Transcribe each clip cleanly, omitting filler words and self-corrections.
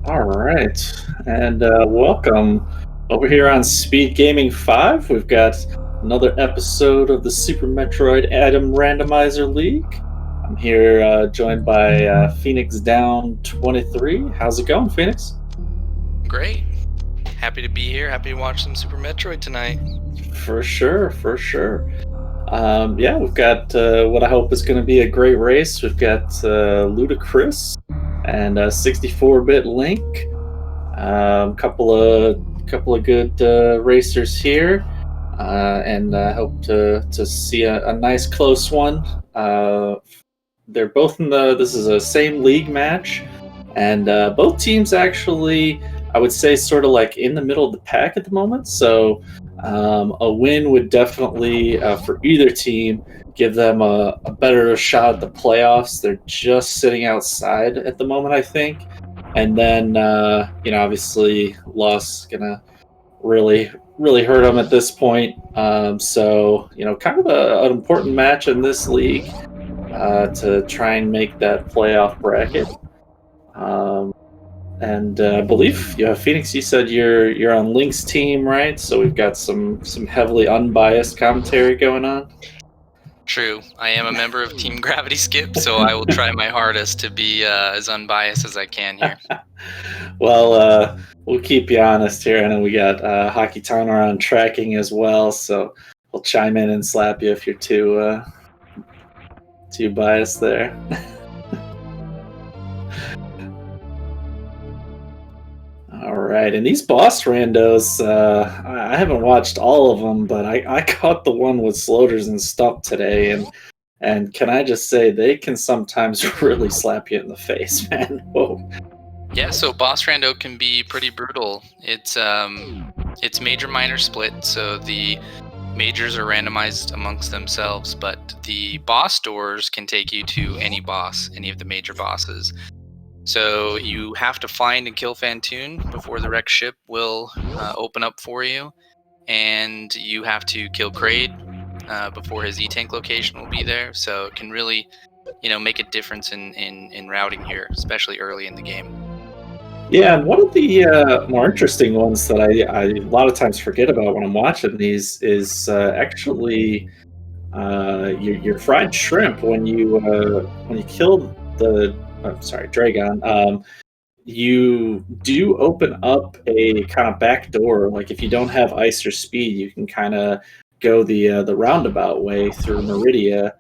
All right, and welcome over here on Speed Gaming 5. We've got another episode of the Super Metroid Atom Randomizer League. I'm here joined by Phoenix Down 23. How's it going, Phoenix? Great. Happy to be here. Happy to watch some Super Metroid tonight. For sure, for sure. Yeah, we've got what I hope is going to be a great race. We've got Ludacris and 64-bit Link. Couple of good racers here, and I hope to see a nice close one. They're both in the. This is a same league match, and both teams actually, I would say, sort of like in the middle of the pack at the moment. So a win would definitely, for either team, give them a better shot at the playoffs. They're just sitting outside at the moment, I think. And then, obviously, loss gonna really hurt them at this point. So, kind of an important match in this league to try and make that playoff bracket. Um, and I believe, Phoenix, you said you're on Link's team, right? So we've got some heavily unbiased commentary going on. True. I am a member of Team Gravity Skip, so I will try my hardest to be as unbiased as I can here. Well, we'll keep you honest here. I know we got Hockey Toner on tracking as well, so we'll chime in and slap you if you're too biased there. All right, and these boss randos, I haven't watched all of them, but I caught the one with Sloters and Stump today, and can I just say they can sometimes really slap you in the face, man. Whoa. Yeah, so Boss Rando can be pretty brutal. It's major minor split, so the majors are randomized amongst themselves, but the boss doors can take you to any boss, any of the major bosses. So you have to find and kill Fantoon before the wrecked ship will open up for you, and you have to kill Kraid before his E-Tank location will be there. So it can really, make a difference in routing here, especially early in the game. Yeah, and one of the more interesting ones that I a lot of times forget about when I'm watching these is actually your fried shrimp when you kill the Dragon. You do open up a kind of back door. Like if you don't have ice or speed, you can kind of go the roundabout way through Meridia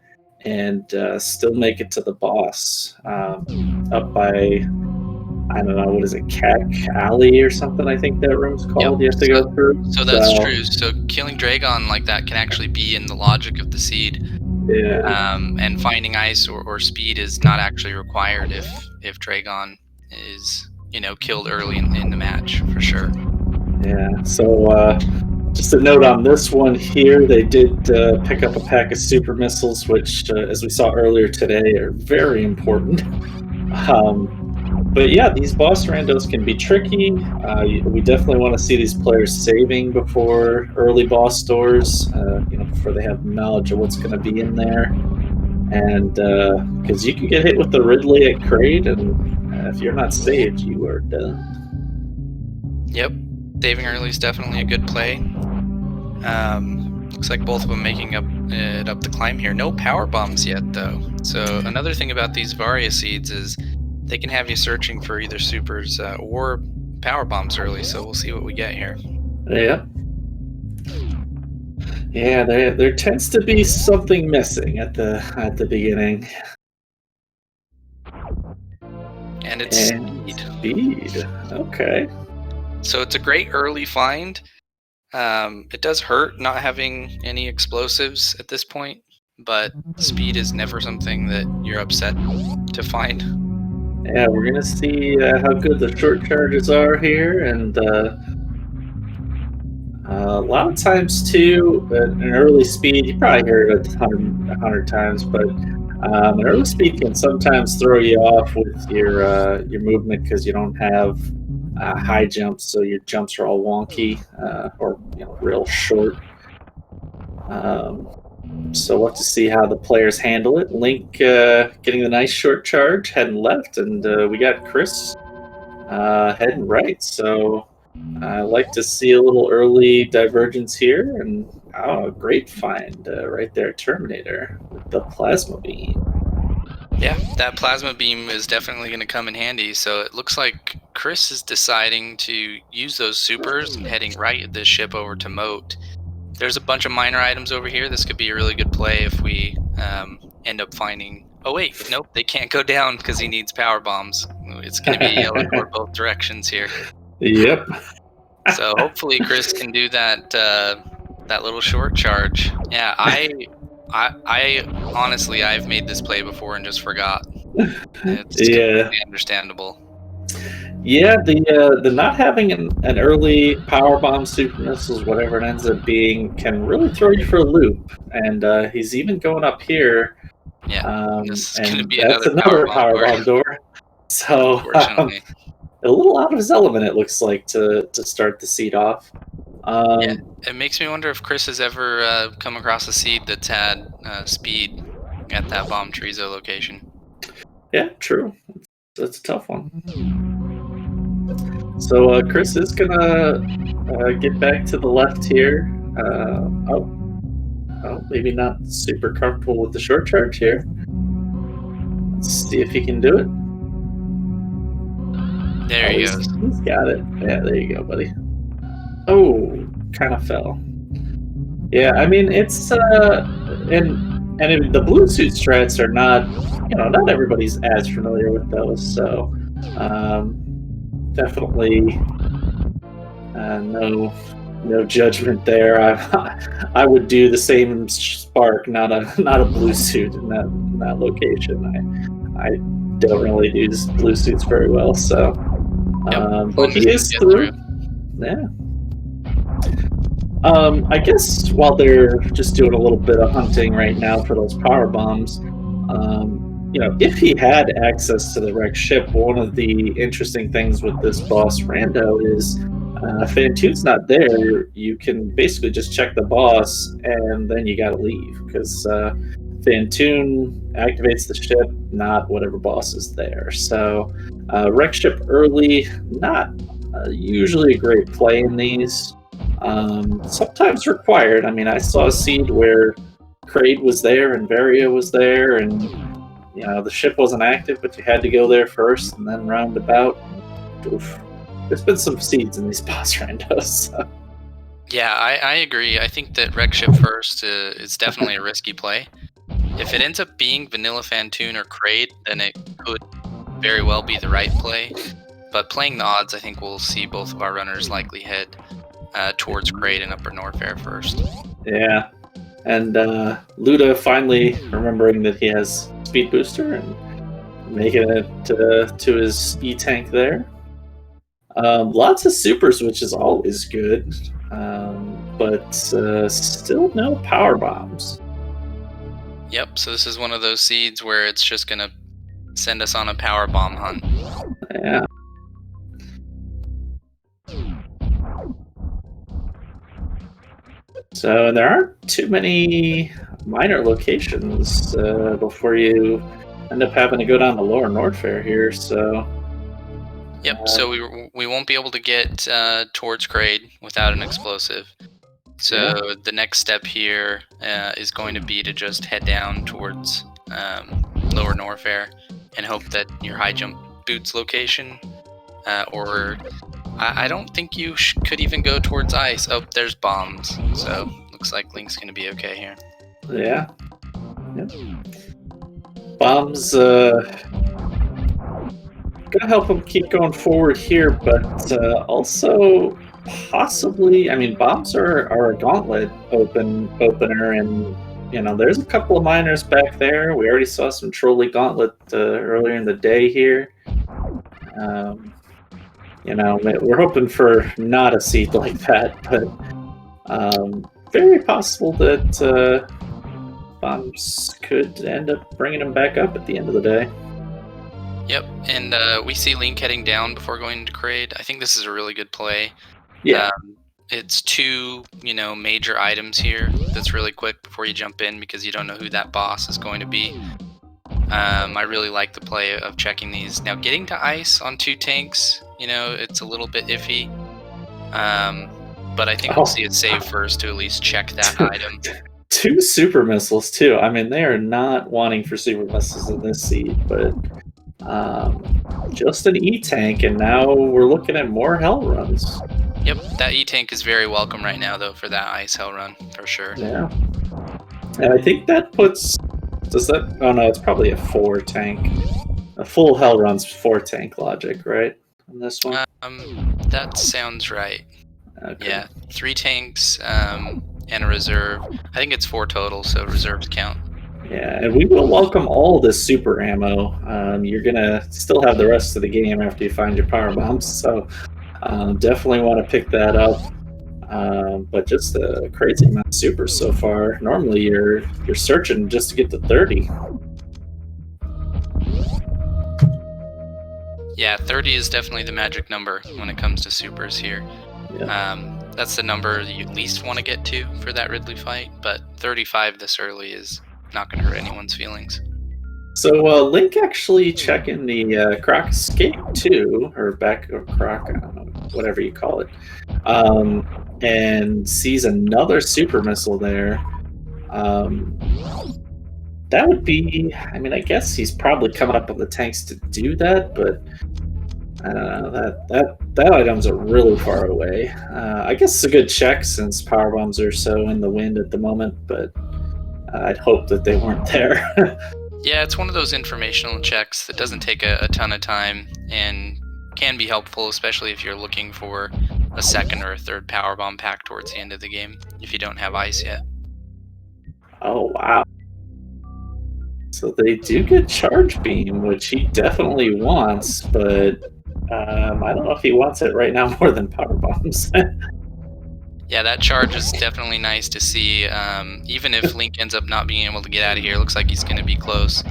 and still make it to the boss up by, I don't know, what is it, Cat Alley or something? I think that room's Yep. called. You have to go through. So that's true. So killing Dragon like that can actually be in the logic of the seed. Yeah. And finding ice or speed is not actually required if Dragon is killed early in the match, for sure. Yeah. So just a note on this one here, they did pick up a pack of super missiles, which, as we saw earlier today, are very important. But yeah, these boss randos can be tricky. We definitely want to see these players saving before early boss doors, before they have knowledge of what's going to be in there. And because you can get hit with the Ridley at Kraid, and if you're not saved, you are done. Yep, saving early is definitely a good play. Looks like both of them making up the climb here. No power bombs yet, though. So another thing about these Varia seeds is they can have you searching for either supers or power bombs early. So we'll see what we get here. Yeah. Yeah, there tends to be something missing at the beginning. And it's speed. Okay. So it's a great early find. It does hurt not having any explosives at this point, but speed is never something that you're upset to find. Yeah, we're gonna see how good the short charges are here, and a lot of times too, an early speed, you probably heard it a hundred times, but an early speed can sometimes throw you off with your movement because you don't have high jumps, so your jumps are all wonky or real short. So we'll have to see how the players handle it. Link getting the nice short charge, heading left, and we got Chris heading right. So I like to see a little early divergence here, and oh, great find right there, Terminator with the plasma beam. Yeah, that plasma beam is definitely going to come in handy. So it looks like Chris is deciding to use those supers and heading right the ship over to Moat. There's a bunch of minor items over here. This could be a really good play if we end up finding. Oh wait, nope, they can't go down because he needs power bombs. It's going to be a yellow core both directions here. Yep. So hopefully Chris can do that that little short charge. Yeah, I honestly I've made this play before and just forgot. It's Yeah. completely understandable. Yeah, the not having an early power bomb, super missiles, whatever it ends up being, can really throw you for a loop. And he's even going up here, Yeah, this is going to and be that's another power another bomb power door, bomb door. So unfortunately. a little out of his element, it looks like, to start the seed off. Yeah, Um, it makes me wonder if Chris has ever come across a seed that's had speed at that bomb Trizo location. yeah, true. That's a tough one. So Chris is gonna get back to the left here. Oh, maybe not super comfortable with the short charge here. Let's see if he can do it. There Oh, he goes. he's got it. Yeah, there you go, buddy. Oh, kind of fell. Yeah, I mean it's the blue suit strats are not, not everybody's as familiar with those, so definitely no judgment there. I would do the same spark, not a blue suit in that location. I don't really do blue suits very well, so Yep, but long as he you is get through. Yeah. I guess while they're just doing a little bit of hunting right now for those power bombs, if he had access to the wrecked ship, one of the interesting things with this boss Rando is Fantoon's not there. You can basically just check the boss and then you gotta leave because Fantoon activates the ship, not whatever boss is there. So, wreck ship early, not usually a great play in these. Sometimes required. I mean, I saw a seed where Kraid was there and Varia was there, and the ship wasn't active, but you had to go there first and then roundabout. Oof. There's been some seeds in these boss randos. So. Yeah, I agree. I think that wreck ship first is definitely a risky play. If it ends up being Vanilla Fantoon or Kraid, then it could very well be the right play. But playing the odds, I think we'll see both of our runners likely head towards Kraid and Upper Norfair first. Yeah, and Luda finally remembering that he has speed booster and making it to his E-tank there. Lots of supers, which is always good, but still no power bombs. Yep, so this is one of those seeds where it's just going to send us on a power bomb hunt. Yeah. So there aren't too many minor locations before you end up having to go down to Lower Norfair here, so... Yep, so we won't be able to get towards Kraid without an explosive. So the next step here is going to be to just head down towards Lower Norfair and hope that your high jump boots location, or I don't think you could even go towards ice. Oh, there's bombs. So looks like Link's going to be okay here. Yeah. Yep. Bombs gonna help him keep going forward here, but also possibly, I mean, bombs are a gauntlet opener, and there's a couple of miners back there. We already saw some trolley gauntlet earlier in the day here. We're hoping for not a seed like that, but very possible that bombs could end up bringing him back up at the end of the day. Yep, and we see Link heading down before going into Kraid. I think this is a really good play. Yeah. It's two, major items here that's really quick before you jump in because you don't know who that boss is going to be. I really like the play of checking these. Now, getting to ice on two tanks it's a little bit iffy. But I think Oh. we'll see it save first to at least check that item. 2 super missiles too. I mean, they are not wanting for super missiles in this seed, but just an E-tank, and now we're looking at more hell runs. Yep, that E-tank is very welcome right now, though, for that ice hell run, for sure. Yeah. And I think that puts... Oh no, it's probably a 4 tank. A full hell run's 4 tank logic, right? On this one? That sounds right. Okay. Yeah, 3 tanks and a reserve. I think it's 4 total, so reserves count. Yeah, and we will welcome all this super ammo. You're gonna still have the rest of the game after you find your power bombs, so definitely want to pick that up. But just a crazy amount of supers so far. Normally, you're searching just to get to 30. Yeah, 30 is definitely the magic number when it comes to supers here. Yeah. That's the number you least want to get to for that Ridley fight, but 35 this early is not going to hurt anyone's feelings. So Link actually checking the Croc Escape too, or Croc, I don't know, whatever you call it, and sees another super missile there. That would be, I mean, I guess he's probably coming up with the tanks to do that, but I don't know, that item's are really far away. I guess it's a good check since power bombs are so in the wind at the moment, but I'd hope that they weren't there. Yeah, it's one of those informational checks that doesn't take a ton of time and can be helpful, especially if you're looking for a second or a third power bomb pack towards the end of the game if you don't have ice yet. Oh wow. So they do get charge beam, which he definitely wants, but I don't know if he wants it right now more than power bombs. Yeah, that charge is definitely nice to see. Even if Link ends up not being able to get out of here, it looks like he's going to be close.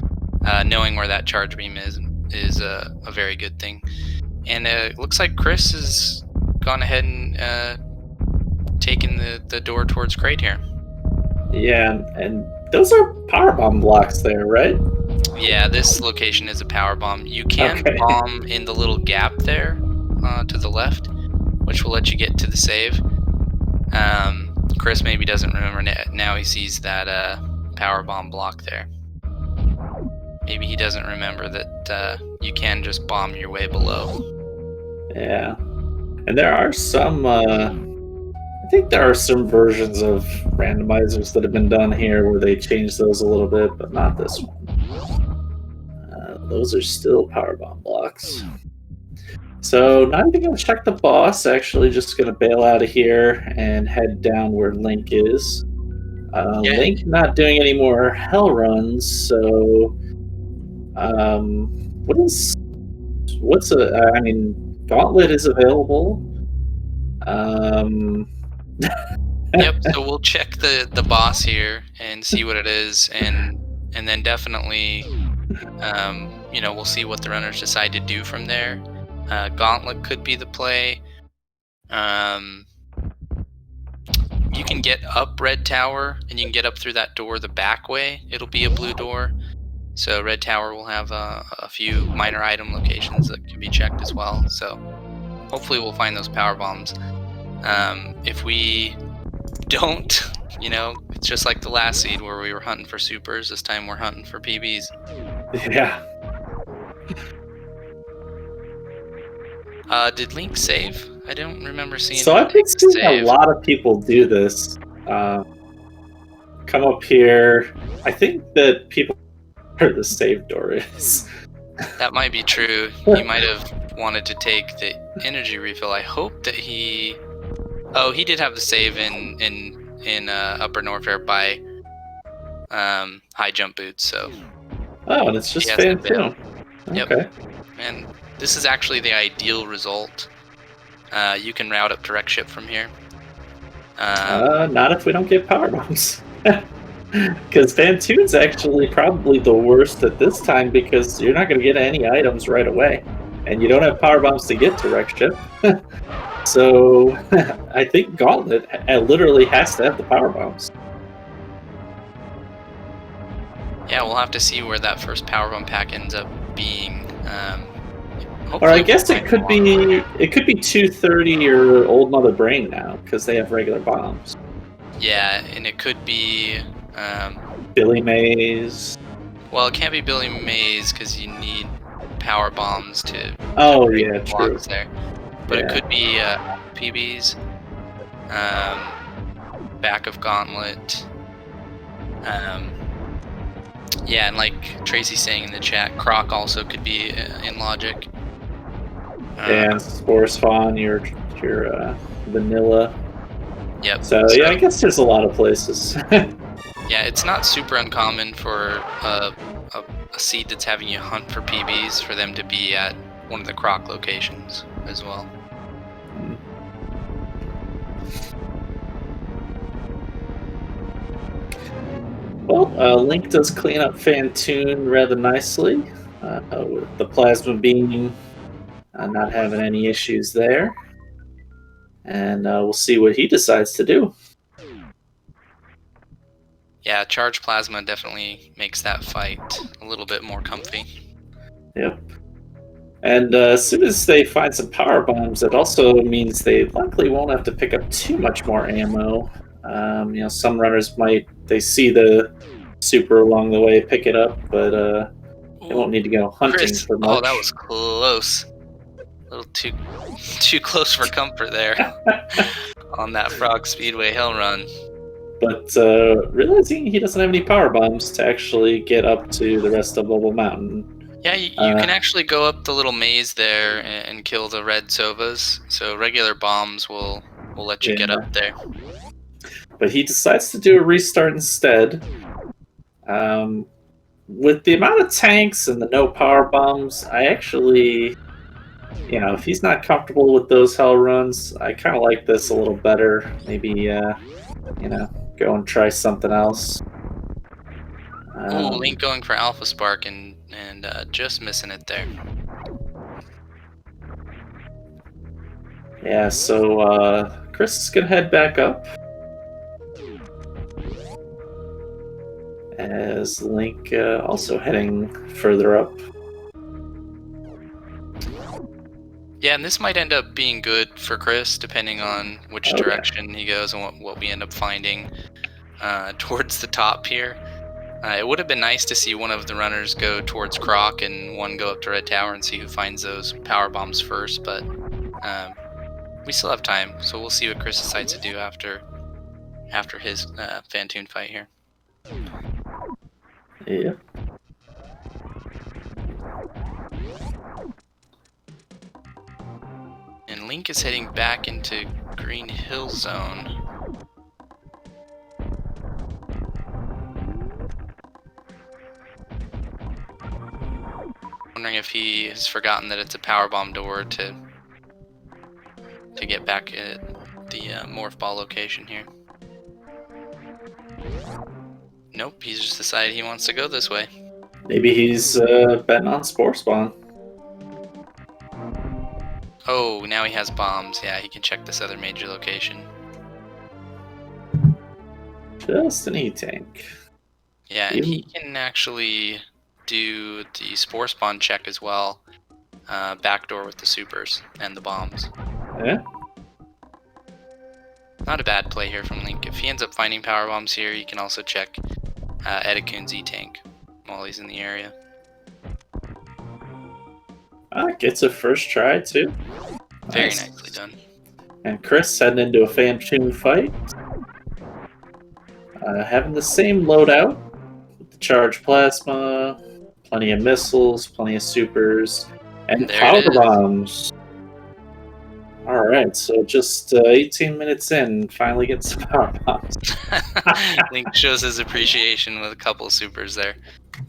Knowing where that charge beam is a very good thing. And it looks like Chris has gone ahead and taken the door towards Crate here. Yeah, and those are power bomb blocks there, right? Yeah, this location is a power bomb. You can bomb in the little gap there to the left, which will let you get to the save. Chris maybe doesn't remember now he sees that power bomb block there. Maybe he doesn't remember that you can just bomb your way below. Yeah, and there are some I think there are some versions of randomizers that have been done here where they change those a little bit, but not this one. Those are still power bomb blocks. So not even going to check the boss, actually just going to bail out of here and head down where Link is. Link not doing any more hell runs, so Gauntlet is available. Yep, so we'll check the boss here and see what it is, and then definitely we'll see what the runners decide to do from there. Gauntlet could be the play. You can get up Red Tower, and you can get up through that door the back way. It'll be a blue door. So Red Tower will have a few minor item locations that can be checked as well. So hopefully we'll find those power bombs. If we don't, it's just like the last seed where we were hunting for supers. This time we're hunting for PBs. Yeah. Did Link save? I don't remember seeing. So I've been seeing a lot of people do this. Come up here. I think that people where the save door is. That might be true. He might have wanted to take the energy refill. I hope that he. Oh, he did have the save in Upper Norfair by high jump boots. So. Oh, and it's just fan too. Yep. Okay. And this is actually the ideal result. You can route up direct ship from here. Not if we don't get power bombs. Because Fantoon's actually probably the worst at this time because you're not going to get any items right away. And you don't have power bombs to get direct ship. So I think Gauntlet literally has to have the power bombs. Yeah, we'll have to see where that first power bomb pack ends up being. Or I Hopefully guess we'll it find could them along the way. be 230 or Old Mother Brain now because they have regular bombs. Yeah, and it could be. Billy Mays. Well, it can't be Billy Mays because you need power bombs to Oh break yeah, the true. blocks there. But it Yeah, could be PBs, back of Gauntlet. Yeah, and like Tracy's saying in the chat, Croc also could be in Logic. and Spore Spawn, your vanilla. Yep. So yeah, I guess there's a lot of places. Yeah, it's not super uncommon for a seed that's having you hunt for PBs for them to be at one of the Croc locations as well. Well, Link does clean up Fantoon rather nicely, with the plasma beam not having any issues there. And we'll see what he decides to do. Yeah, charged plasma definitely makes that fight a little bit more comfy. Yep. And as soon as they find some power bombs, it also means they likely won't have to pick up too much more ammo. Some runners they see the super along the way, pick it up, but they won't need to go hunting Chris, for much. oh, that was close. A little too close for comfort there on that Frog Speedway Hill run. But realizing he doesn't have any power bombs to actually get up to the rest of Bubble Mountain. Yeah, you can actually go up the little maze there and kill the red Sovas. So regular bombs will let you get up there. But he decides to do a restart instead. With the amount of tanks and the no power bombs, I actually, if he's not comfortable with those hell runs, I kind of like this a little better. Maybe, go and try something else. Oh, Link going for Alpha Spark and just missing it there. Yeah, so Chris is gonna head back up as Link also heading further up. Yeah, and this might end up being good for Chris, depending on which direction he goes and what we end up finding towards the top here. It would have been nice to see one of the runners go towards Croc and one go up to Red Tower and see who finds those power bombs first, but we still have time, so we'll see what Chris decides to do after his Fantoon fight here. Yeah. And Link is heading back into Green Hill Zone. Wondering if he has forgotten that it's a power bomb door to get back at the morph ball location here. Nope, he's just decided he wants to go this way. Maybe he's betting on Spore Spawn. Oh, now he has bombs. Yeah, he can check this other major location. Just an E-Tank. Yeah, and he can actually do the Spore Spawn check as well. Backdoor with the supers and the bombs. Yeah. Not a bad play here from Link. If he ends up finding power bombs here, he can also check Edicoon's E-Tank while he's in the area. Gets a first try, too. Very nicely done. And Chris heading into a Fantoon fight. Having the same loadout with the charged plasma, plenty of missiles, plenty of supers, and power bombs. Alright, so just 18 minutes in, finally get some power bombs. Link shows his appreciation with a couple of supers there.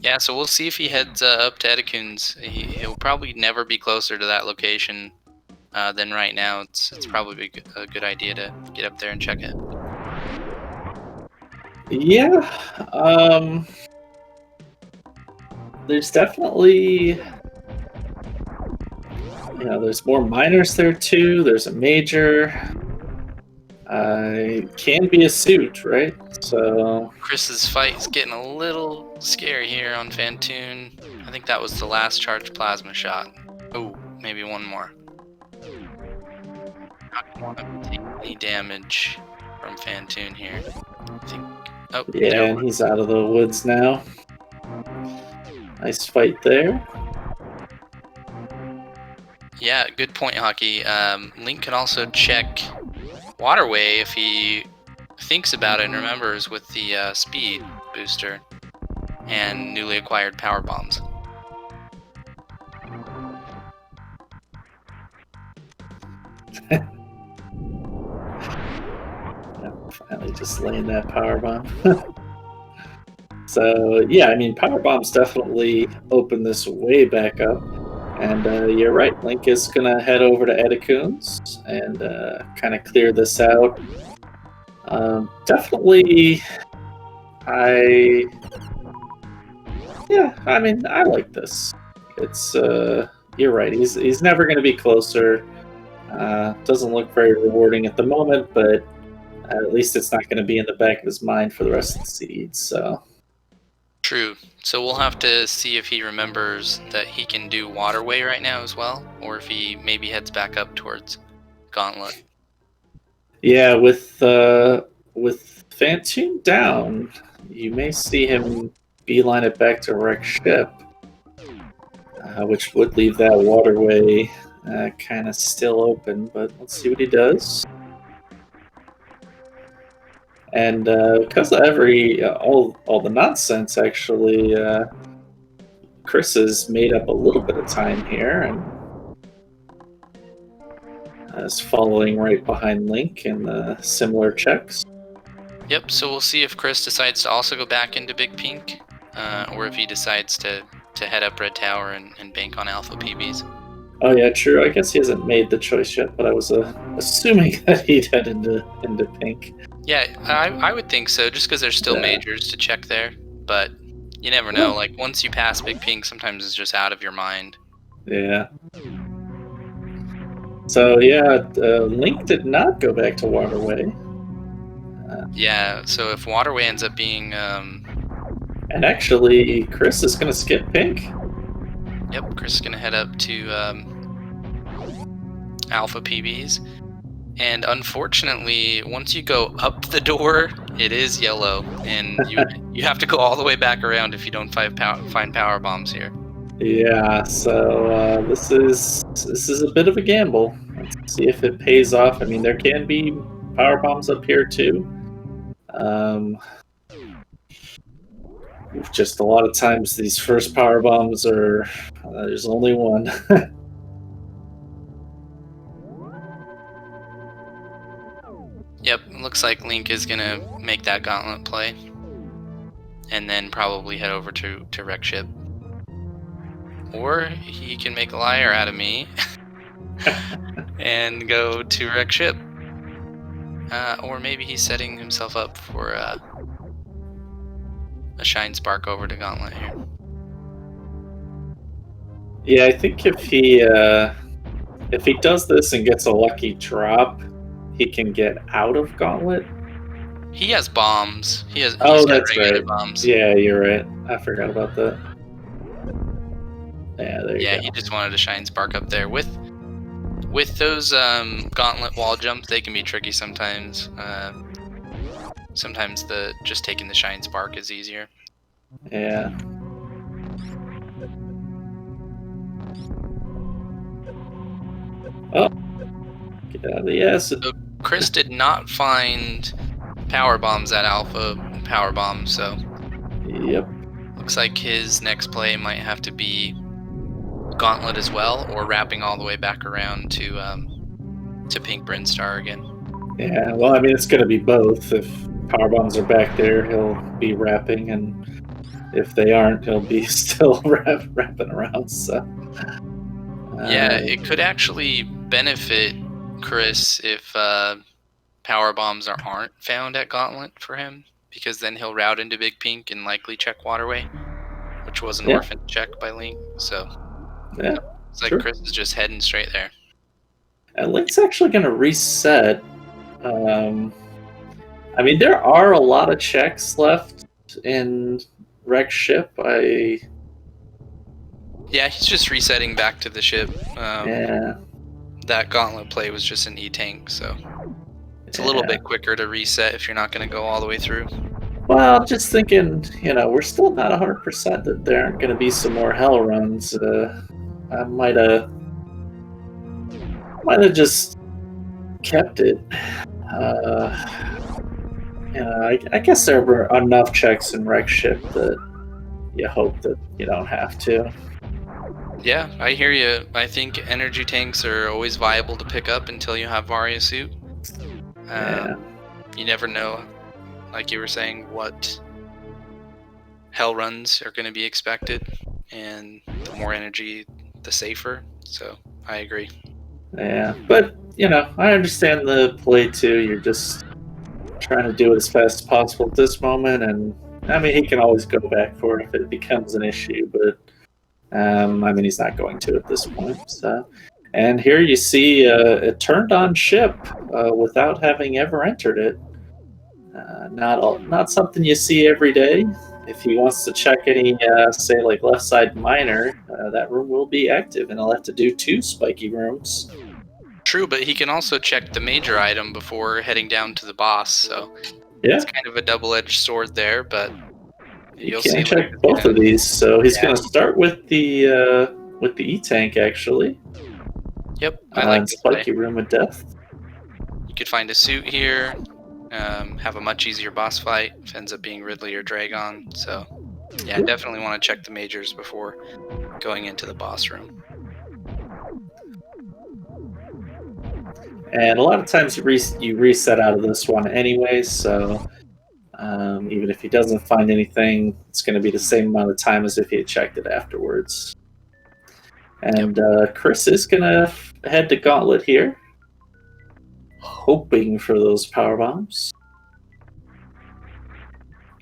Yeah, so we'll see if he heads up to Edicoon's. He'll probably never be closer to that location than right now. It's probably a good idea to get up there and check it. Yeah, there's definitely, there's more minors there too. There's a major. It can be a suit, right? So Chris's fight is getting a little scary here on Fantoon. I think that was the last charged plasma shot. Oh, maybe one more. Not want to take any damage from Fantoon here. I think. Oh, Yeah, there and he's out of the woods now. Nice fight there. Yeah, good point, Hockey. Link can also check Waterway if he thinks about it and remembers with the speed booster and newly acquired power bombs. Finally just laying that power bomb. So yeah, I mean, power bombs definitely open this way back up. And you're right, Link is gonna head over to Edicoon's and kind of clear this out. Definitely, I mean, I like this. It's you're right. He's never gonna be closer. Doesn't look very rewarding at the moment, but at least it's not going to be in the back of his mind for the rest of the seeds. So True. So we'll have to see if he remembers that he can do Waterway right now as well, or if he maybe heads back up towards Gauntlet. yeah, with Fantoon down, you may see him beeline it back to Wreck Ship, which would leave that waterway kind of still open. But let's see what he does. And because of all the nonsense, actually, Chris has made up a little bit of time here and is following right behind Link in the similar checks. Yep, so we'll see if Chris decides to also go back into Big Pink, or if he decides to head up Red Tower and bank on Alpha PBs. Oh yeah, true. I guess he hasn't made the choice yet, but I was assuming that he'd head into Pink. Yeah, I would think so, just because there's still majors to check there, but you never know. Like, once you pass Big Pink, sometimes it's just out of your mind. Yeah. So yeah, Link did not go back to Waterway. Yeah, so if Waterway ends up being... And actually, Chris is going to skip Pink. Yep, Chris is going to head up to Alpha PBs. And unfortunately, once you go up the door, it is yellow. And you have to go all the way back around if you don't find power bombs here. Yeah, so this is a bit of a gamble. Let's see if it pays off. I mean, there can be power bombs up here too. Just a lot of times these first power bombs are there's only one. Yep, looks like Link is gonna make that gauntlet play, and then probably head over to Wreck Ship. Or he can make a liar out of me and go to Wreck Ship. Or maybe he's setting himself up for a Shine Spark over to Gauntlet here. Yeah, I think if he does this and gets a lucky drop, he can get out of Gauntlet. He has bombs. He's that's right. Bombs. Yeah, you're right. I forgot about that. Yeah, there you go. Yeah, he just wanted to Shine Spark up there. With those Gauntlet wall jumps, they can be tricky sometimes. Sometimes just taking the Shine Spark is easier. Yeah. Oh. Get out of the acid. So Chris did not find power bombs at Alpha power bomb, so Yep. looks like his next play might have to be Gauntlet as well, or wrapping all the way back around to Pink Brinstar again. Yeah, well, I mean, it's going to be both. If power bombs are back there, he'll be wrapping, and if they aren't, he'll be still wrapping around. So yeah, it could actually benefit Chris if power bombs aren't found at Gauntlet for him, because then he'll route into Big Pink and likely check Waterway, which was an orphan check by Link. So yeah, it's like Chris is just heading straight there. And Link's actually going to reset. I mean, there are a lot of checks left in Wreck Ship. Yeah, he's just resetting back to the ship. Yeah. That gauntlet play was just an E-tank, so it's a little Yeah. bit quicker to reset if you're not going to go all the way through. Well, just thinking, we're still not 100% that there aren't going to be some more hell runs. I might have just kept it. I guess there were enough checks in Wreck Ship that you hope that you don't have to. Yeah, I hear you. I think energy tanks are always viable to pick up until you have Varia suit. Yeah. You never know, like you were saying, what hell runs are going to be expected, and the more energy, the safer. So I agree. Yeah, but I understand the play too. You're just trying to do it as fast as possible at this moment, and I mean he can always go back for it if it becomes an issue. But I mean he's not going to at this point. So, and here you see a turned on ship without having ever entered it. Not something you see every day. If he wants to check any, say, like left side minor, that room will be active, and he'll have to do 2 spiky rooms. True, but he can also check the major item before heading down to the boss, so Yeah, it's kind of a double-edged sword there, but you you'll can see check later. both of these. So he's Yeah. going to start with the E-tank, actually. Yep, I like this play. Spiky room of death. You could find a suit here, have a much easier boss fight if it ends up being Ridley or Dragon, so yeah, Yep. definitely want to check the majors before going into the boss room. And a lot of times you reset out of this one anyway, so even if he doesn't find anything, it's going to be the same amount of time as if he had checked it afterwards. And Chris is going to head to Gauntlet here, hoping for those power bombs.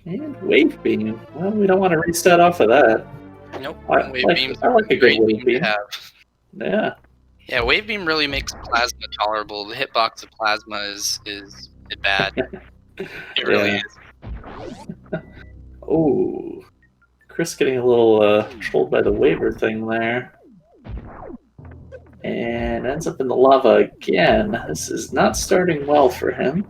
And Wave Beam. Well, we don't want to reset off of that. Nope, I like a good Wave Beam. to have. Yeah. Yeah, Wave Beam really makes plasma tolerable. The hitbox of plasma is bad. It really is. Oh, Chris getting a little trolled by the waiver thing there. And ends up in the lava again. This is not starting well for him.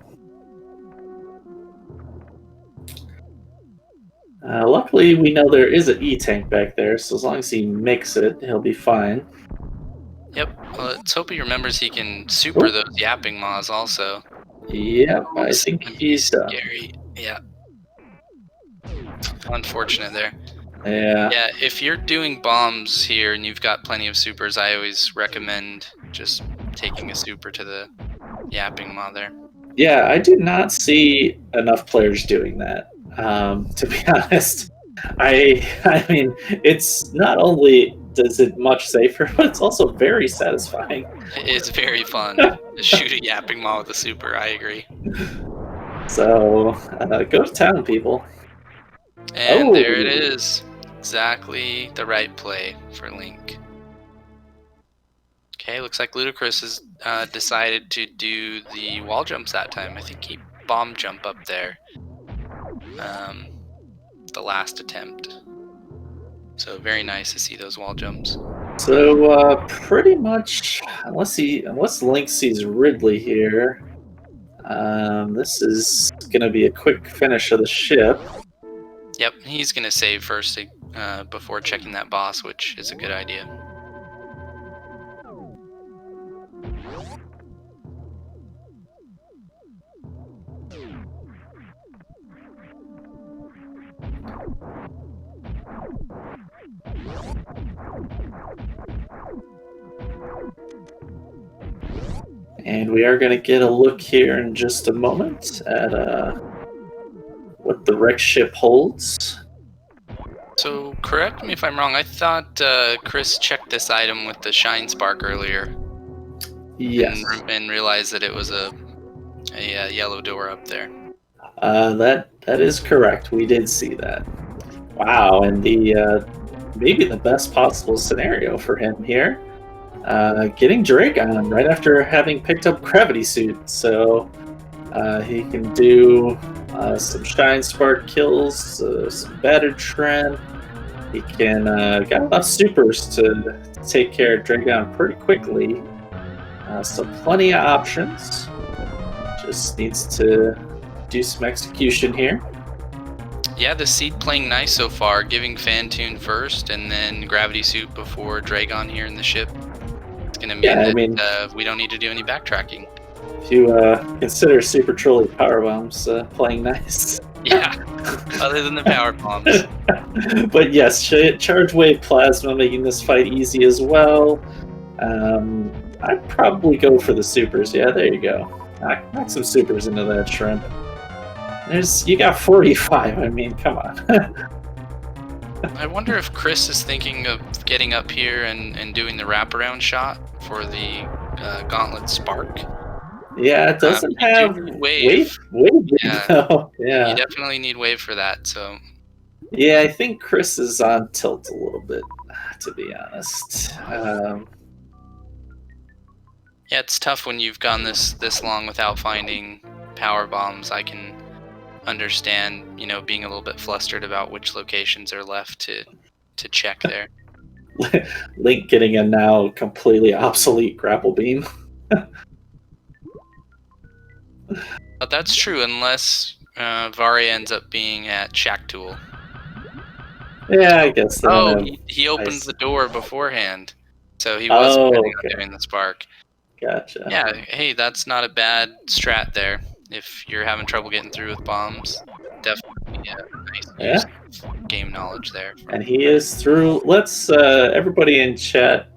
Luckily, we know there is an E-tank back there, so as long as he makes it, he'll be fine. Yep. Well, let's hope he remembers he can super those yapping maws also. Yep, I think he's done. Scary. Yeah. Unfortunate there. Yeah. Yeah, if you're doing bombs here and you've got plenty of supers, I always recommend just taking a super to the yapping maw there. Yeah, I do not see enough players doing that. To be honest, I mean, it's not only does it much safer, but it's also very satisfying. It's very fun to shoot a yapping maw with a super. I agree. So go to town, people. And there it is. Exactly the right play for Link. Okay, looks like Ludacris has decided to do the wall jumps that time. I think he bomb jump up there. The last attempt. So very nice to see those wall jumps. So pretty much, unless Link sees Ridley here, this is going to be a quick finish of the ship. Yep, he's going to save first before checking that boss, which is a good idea. And we are going to get a look here in just a moment at what the wreck ship holds. So, correct me if I'm wrong, I thought Chris checked this item with the Shine Spark earlier. Yes. And realized that it was a yellow door up there. That is correct. We did see that. Wow, and the maybe the best possible scenario for him here. Getting Dragon right after having picked up Gravity Suit, so he can do some Shine Spark kills, some Battered Trend, he can got enough supers to take care of Dragon pretty quickly. So plenty of options. Just needs to do some execution here. Yeah, the seed playing nice so far, giving Fantune first and then Gravity Suit before Dragon here in the ship. It's going to mean that we don't need to do any backtracking. If you consider Super Trolley Power Bombs playing nice. Yeah, other than the Power Bombs. But yes, Charge Wave Plasma making this fight easy as well. I'd probably go for the supers. Yeah, there you go. Knock some supers into that shrimp. You got 45. I mean, come on. I wonder if Chris is thinking of getting up here and doing the wraparound shot for the Gauntlet Spark. Yeah, it doesn't have wave. Yeah. Though. Yeah, you definitely need wave for that. So. Yeah, I think Chris is on tilt a little bit, to be honest. Yeah, it's tough when you've gone this long without finding power bombs. I can understand, being a little bit flustered about which locations are left to check there. Link getting a now completely obsolete grapple beam. But that's true unless Vari ends up being at Shack Tool. Yeah, I guess. He opened the door beforehand, so he was planning on doing the spark. Gotcha. Yeah, hey, that's not a bad strat there. If you're having trouble getting through with bombs, definitely nice use of game knowledge there. And he is through. Let's everybody in chat.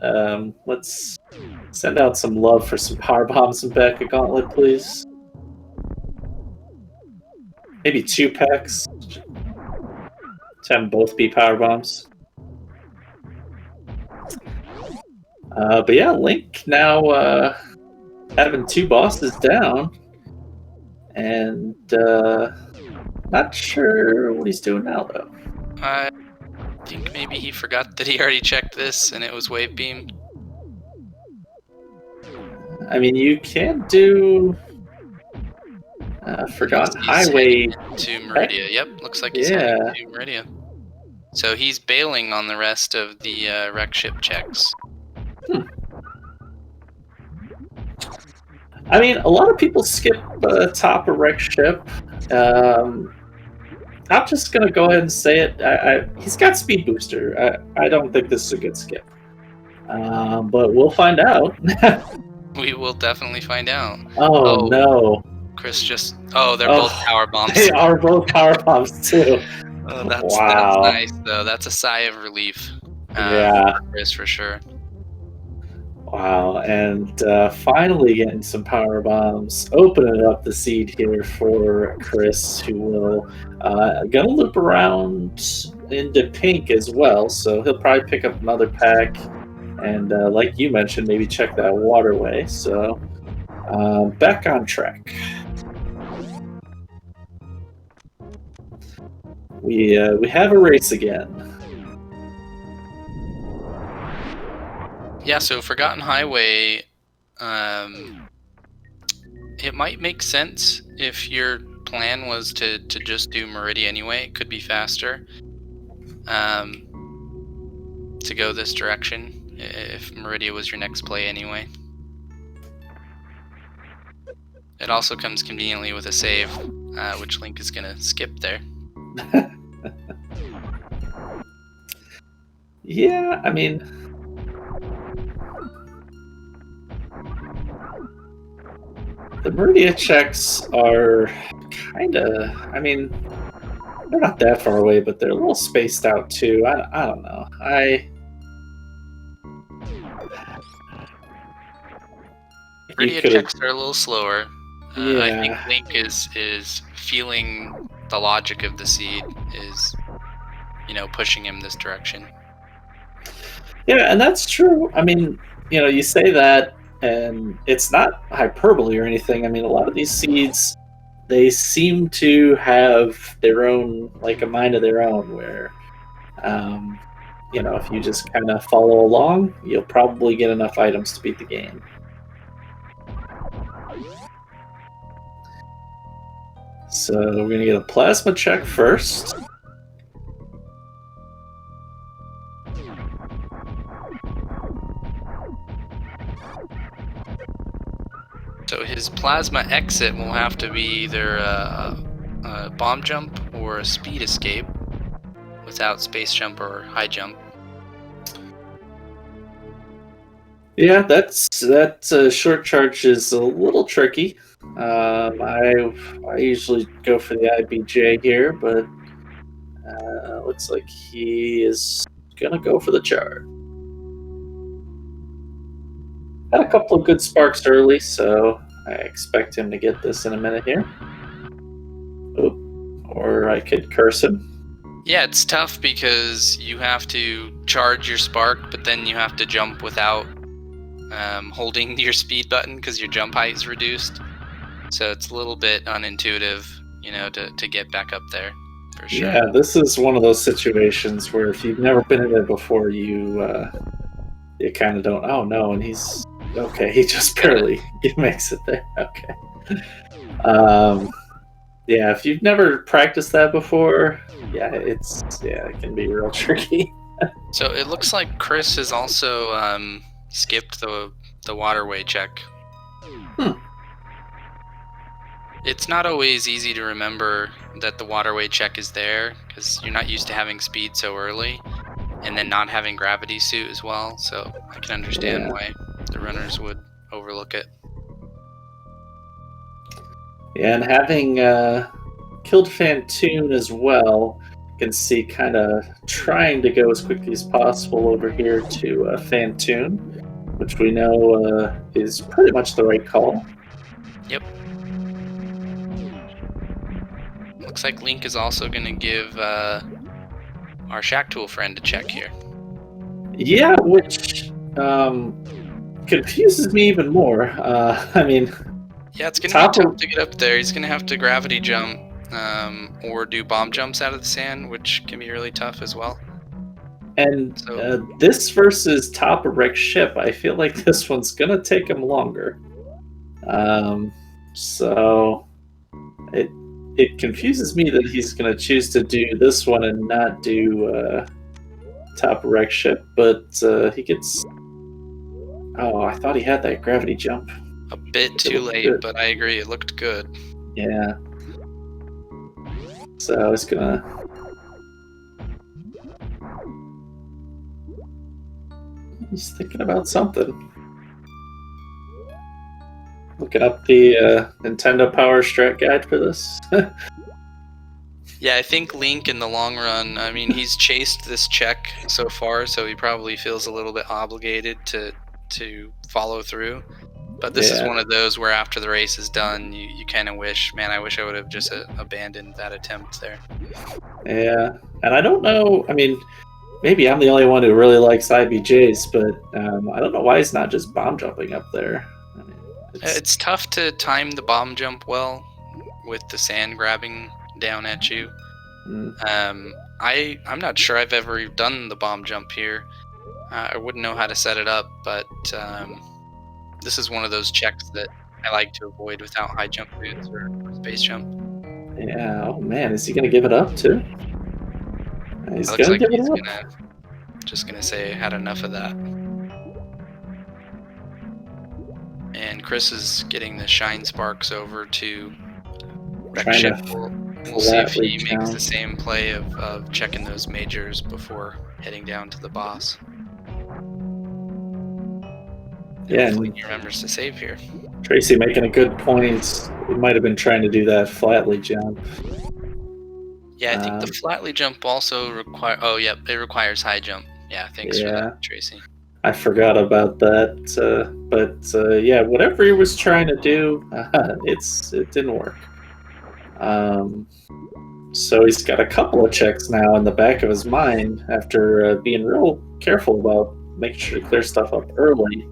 Let's send out some love for some power bombs and back a gauntlet, please. Maybe 2 packs. To have them both be power bombs. But yeah, Link now having 2 bosses down, and not sure what he's doing now though. I think maybe he forgot that he already checked this and it was wave beam. I mean, you can do Forgotten Highway to Meridia. Yep, looks like he's heading to Meridia. So he's bailing on the rest of the wreck ship checks. I mean, a lot of people skip top of wreck ship. I'm just gonna go ahead and say it. He's got speed booster. I don't think this is a good skip, but we'll find out. We will definitely find out. Oh no! Chris just. Oh, they're both power bombs. They are both power bombs too. That's nice though. That's a sigh of relief. Yeah, for Chris for sure. Wow, and finally getting some power bombs, opening up the seed here for Chris, who will gonna loop around into pink as well, so he'll probably pick up another pack, and like you mentioned, maybe check that waterway. So back on track. We have a race again. Yeah, so Forgotten Highway, it might make sense if your plan was to just do Meridia anyway. It could be faster to go this direction if Meridia was your next play anyway. It also comes conveniently with a save, which Link is going to skip there. Yeah, I mean... the Meridia checks are kind of... I mean, they're not that far away, but they're a little spaced out too. I don't know. Meridia checks are a little slower. Yeah. I think Link is feeling the logic of the seed is, pushing him this direction. Yeah, and that's true. I mean, you say that, and it's not hyperbole or anything. I mean, a lot of these seeds, they seem to have their own, like a mind of their own, where, if you just kind of follow along, you'll probably get enough items to beat the game. So we're going to get a plasma check first. So his plasma exit will have to be either a bomb jump or a speed escape without space jump or high jump. Yeah, that short charge is a little tricky. I usually go for the IBJ here, but looks like he is gonna go for the charge. Had a couple of good sparks early, so I expect him to get this in a minute here. Oop. Or I could curse him. Yeah, it's tough because you have to charge your spark, but then you have to jump without holding your speed button because your jump height is reduced. So it's a little bit unintuitive, to get back up there, for sure. Yeah, this is one of those situations where if you've never been in it before, you kind of don't. Oh no, and he's okay. He just barely makes it there. Okay. Yeah, if you've never practiced that before, it can be real tricky. So it looks like Chris has also skipped the waterway check. It's not always easy to remember that the waterway check is there because you're not used to having speed so early and then not having gravity suit as well. So I can understand why the runners would overlook it. Yeah, and having killed Fantoon as well, you can see kind of trying to go as quickly as possible over here to Fantoon, which we know is pretty much the right call. Yep. Looks like Link is also going to give our Shack Tool friend a check here. Yeah, which confuses me even more. I mean... Yeah, it's going to be tough to get up there. He's going to have to gravity jump or do bomb jumps out of the sand, which can be really tough as well. And this versus top of wreck ship, I feel like this one's going to take him longer. So it confuses me that he's going to choose to do this one and not do top of wreck ship, but he gets... Oh, I thought he had that gravity jump. A bit too late, but I agree. It looked good. Yeah. So I was gonna... He's thinking about something. Looking up the Nintendo Power Strat guide for this. Yeah, I think Link in the long run, I mean, he's chased this check so far, so he probably feels a little bit obligated to follow through. But this is one of those where after the race is done, you kind of wish, man, I wish I would have just abandoned that attempt there. Yeah, and I don't know, I mean, maybe I'm the only one who really likes IBJs, but I don't know why he's not just bomb jumping up there. I mean, it's tough to time the bomb jump well with the sand grabbing down at you. I'm not sure I've ever done the bomb jump here. I wouldn't know how to set it up, but... this is one of those checks that I like to avoid without high jump boots or space jump. Yeah, oh man, is he going to give it up too? He's going to give it up. Just going to say, had enough of that. And Chris is getting the shine sparks over to wreck ship. We'll see if he makes the same play of checking those majors before heading down to the boss. Yeah, and he remembers to save here. Tracy making a good point. He might have been trying to do that flatly jump. Yeah, I think the flatly jump also it requires high jump. Yeah, thanks for that, Tracy. I forgot about that, but whatever he was trying to do, it didn't work. So he's got a couple of checks now in the back of his mind after being real careful about making sure to clear stuff up early.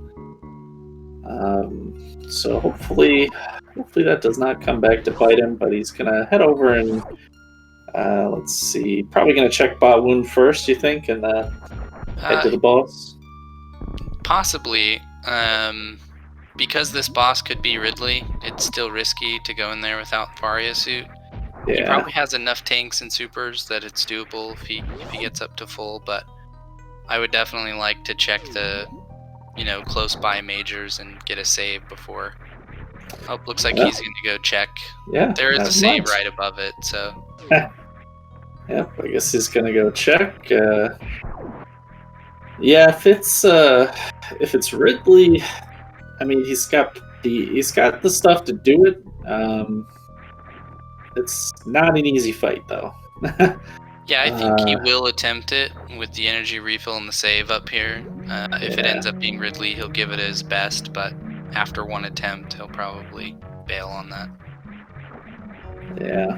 So hopefully that does not come back to bite him, but he's gonna head over and let's see, probably gonna check bot wound first, you think, and head to the boss? Possibly. Because this boss could be Ridley, it's still risky to go in there without Varia suit. Yeah. He probably has enough tanks and supers that it's doable if he gets up to full, but I would definitely like to check the close by majors and get a save before Oh, looks like Well, he's going to go check. Yeah, There is a never save mind. right above it, so Yep, I guess he's gonna go check. Yeah, if it's Ridley, I mean he's got the stuff to do it. It's not an easy fight though. yeah, I think he uh, will attempt it with the energy refill and the save up here. If it yeah, ends up being Ridley, he'll give it his best, but after one attempt, he'll probably bail on that. yeah,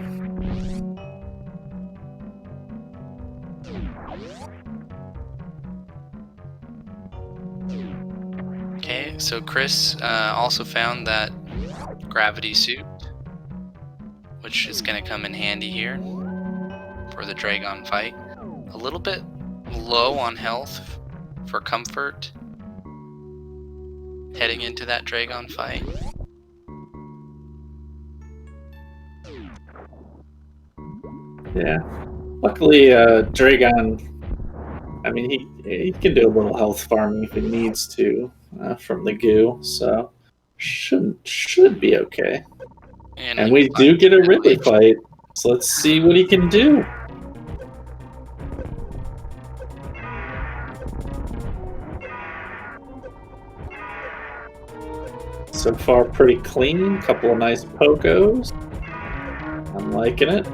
Okay, so Chris also found that gravity suit, which is going to come in handy here for the Dragon fight. A little bit low on health for comfort heading into that Dragon fight. yeah. Luckily, Dragon. I mean, he can do a little health farming if he needs to from the goo, so should be okay. And Link we do get a Ridley damage. fight, so let's see what he can do. So far, pretty clean. Couple of nice pogos. I'm liking it.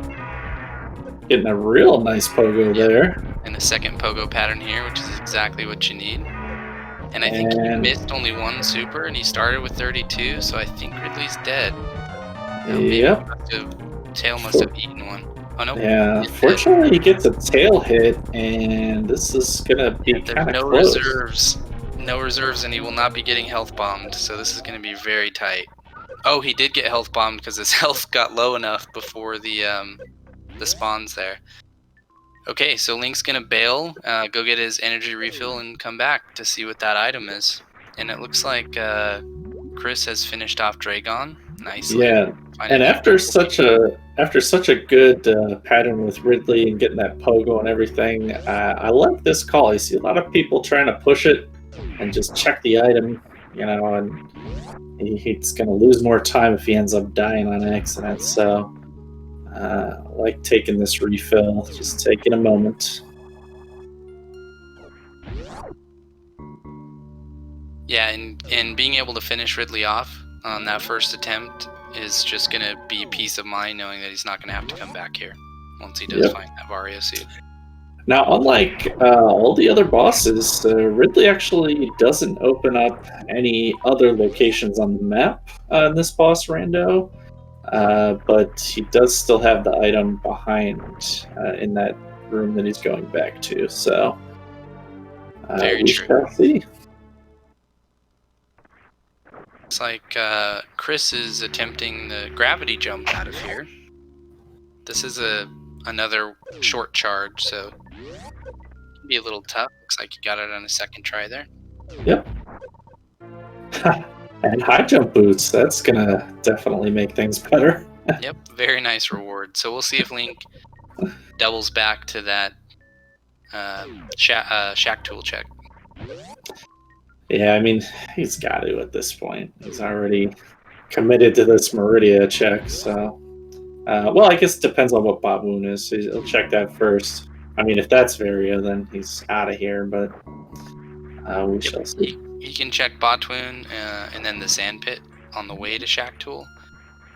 Getting a real nice pogo there. And a second pogo pattern here, which is exactly what you need. And I think he missed only one super, and he started with 32, so I think Ridley's dead. Oh, Yep. Tail must have eaten one. Oh no. Yeah. Fortunately, he gets a tail hit, and this is gonna be kind of close. Reserves. No reserves, and he will not be getting health bombed, so this is going to be very tight. Oh, he did get health bombed because his health got low enough before the spawns there. Okay, so Link's gonna bail, go get his energy refill, and come back to see what that item is. And it looks like Chris has finished off Dragon nicely. Yeah, and after such a good pattern with Ridley and getting that pogo and everything, I like this call. I see a lot of people trying to push it and just check the item, and he's going to lose more time if he ends up dying on accident. So, I like taking this refill, just taking a moment. Yeah, and being able to finish Ridley off on that first attempt is just going to be peace of mind knowing that he's not going to have to come back here once he does find that Vario suit. Now, unlike all the other bosses, Ridley actually doesn't open up any other locations on the map in this boss, Rando, but he does still have the item behind in that room that he's going back to. So we shall see. Looks like Chris is attempting the gravity jump out of here. This is another short charge, so can be a little tough. Looks like he got it on a second try there. Yep. And high jump boots, that's gonna definitely make things better. Yep, very nice reward. So we'll see if Link doubles back to that shack tool check. Yeah, I mean, he's got to at this point. He's already committed to this Meridia check, so... well, I guess it depends on what Baboon is. So he'll check that first. I mean, if that's Varia, then he's out of here, but we shall see. He can check Botwoon and then the Sand Pit on the way to Shack Tool,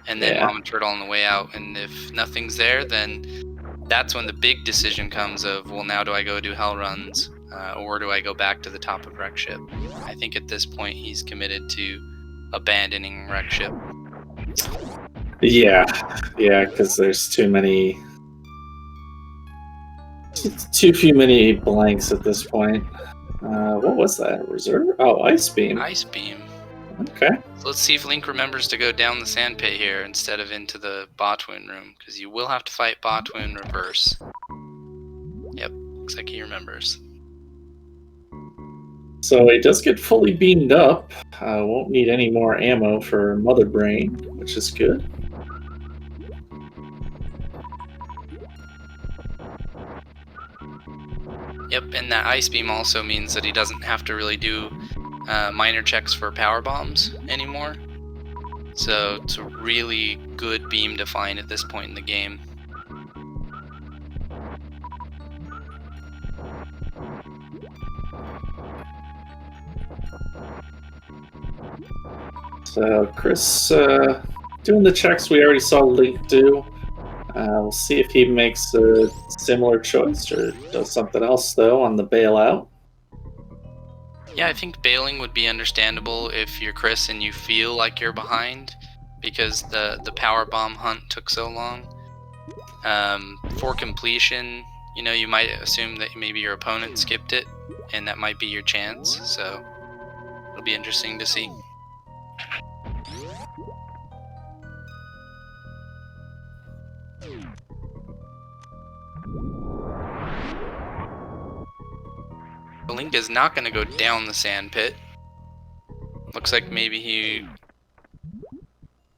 and then Mama Turtle on the way out. And if nothing's there, then that's when the big decision comes of, well, now do I go do Hell Runs, or do I go back to the top of Wreck Ship? I think at this point he's committed to abandoning Wreck Ship. Yeah, because there's too few many blanks at this point. What was that? Reserve? Oh, Ice Beam. Ice Beam. Okay. So let's see if Link remembers to go down the sand pit here instead of into the Botwoon room, because you will have to fight Botwoon reverse. Yep, looks like he remembers. So he does get fully beamed up. Won't need any more ammo for Mother Brain, which is good. Yep, and that Ice Beam also means that he doesn't have to really do minor checks for power bombs anymore. So it's a really good beam to find at this point in the game. So Chris doing the checks we already saw Link do. We'll see if he makes a similar choice or does something else, though, on the bailout. Yeah, I think bailing would be understandable if you're Chris and you feel like you're behind because the power bomb hunt took so long. For completion, you might assume that maybe your opponent skipped it, and that might be your chance. So it'll be interesting to see. Link is not going to go down the sand pit. Looks like maybe he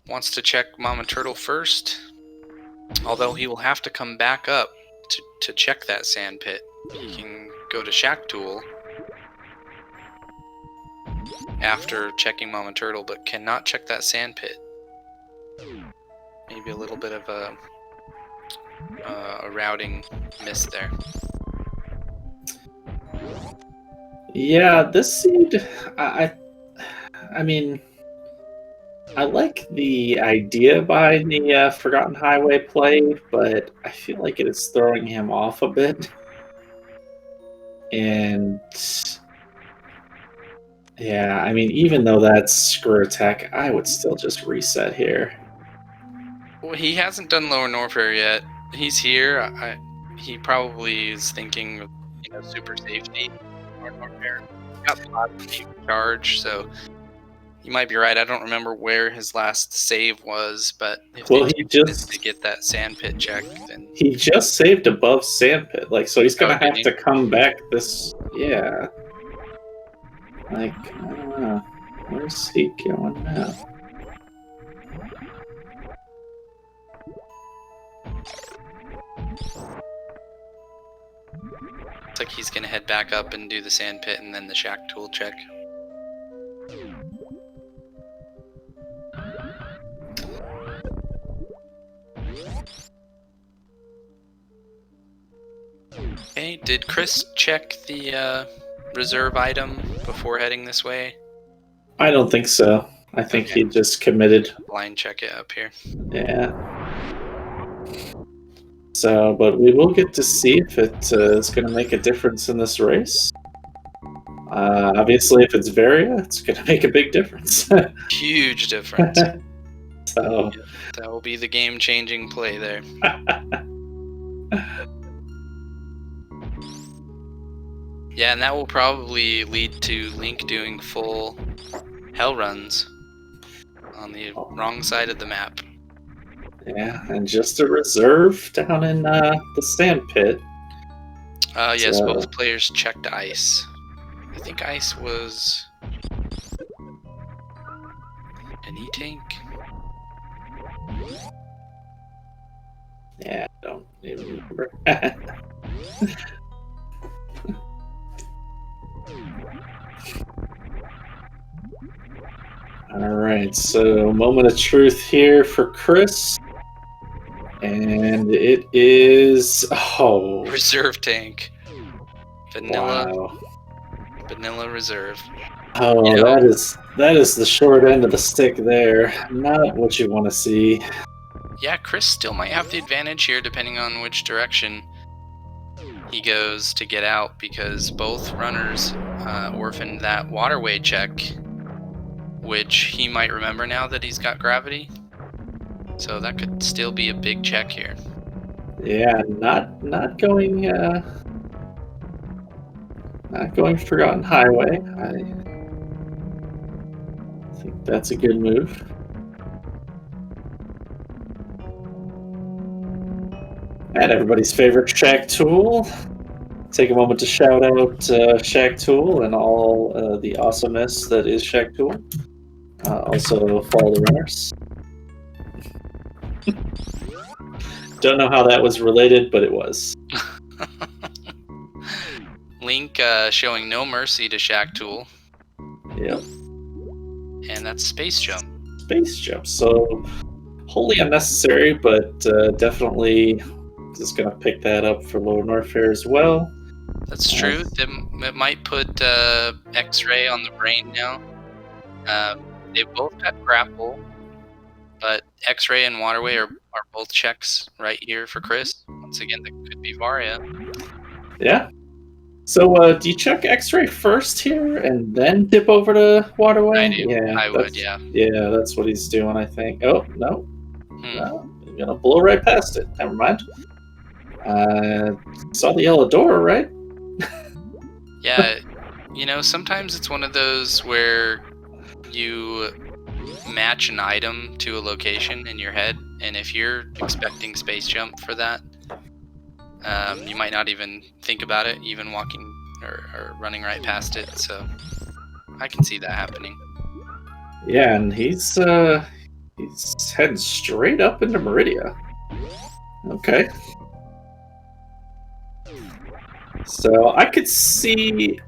wants to check Mama Turtle first. Although he will have to come back up to check that sand pit. He can go to Shack Tool after checking Mama Turtle, but cannot check that sand pit. Maybe a little bit of a routing miss there. Yeah, this seed, I mean, I like the idea behind the Forgotten Highway play, but I feel like it is throwing him off a bit. And yeah, I mean, even though that's screw attack, I would still just reset here. Well, he hasn't done Lower Norfair yet. He's here. He probably is thinking of super safety. Lower Norfair got the last team charge, so you might be right. I don't remember where his last save was, but if he just to get that sandpit check, then he just saved above sandpit, like, so he's gonna have he? to come back this. Yeah, like, I don't know. Where's he going now? Looks like he's gonna head back up and do the sandpit and then the Shack Tool check. Okay, did Chris check the reserve item before heading this way? I don't think so. I think he just committed. Blind check it up here. Yeah. So, but we will get to see if it is going to make a difference in this race. Obviously, if it's Varia, it's going to make a big difference. Huge difference. So yeah, that will be the game-changing play there. Yeah, and that will probably lead to Link doing full hell runs on the wrong side of the map. Yeah, and just a reserve down in the sand pit. Yes, both players checked ice. I think ice was an E-tank. Yeah, I don't even remember. Alright, so moment of truth here for Chris. And it is reserve tank. Vanilla. Wow. Vanilla reserve. Oh, that is the short end of the stick there. Not what you want to see. Yeah, Chris still might have the advantage here depending on which direction he goes to get out, because both runners orphaned that waterway check, which he might remember now that he's got gravity. So that could still be a big check here. Yeah, not going Forgotten Highway. I think that's a good move. And everybody's favorite Shack Tool. Take a moment to shout out Shack Tool and all the awesomeness that is Shack Tool. Also follow the runners. Don't know how that was related, but it was. Link showing no mercy to Shack Tool. Yep. And that's Space Jump. space jump. So wholly unnecessary, but definitely just going to pick that up for Lower Norfair as well. That's true. It might put X-Ray on the brain now. They both got grapple, but X-Ray and Waterway are both checks right here for Chris. Once again, that could be Varia. Yeah. So do you check X-Ray first here and then dip over to Waterway? I do. Yeah, I would, yeah. Yeah, that's what he's doing, I think. Oh, no. No, I'm going to blow right past it. Never mind. Saw the yellow door, right? Yeah, sometimes it's one of those where you match an item to a location in your head, and if you're expecting space jump for that, you might not even think about it, even walking or running right past it. So I can see that happening. Yeah, and he's heading straight up into Meridia. Okay. So I could see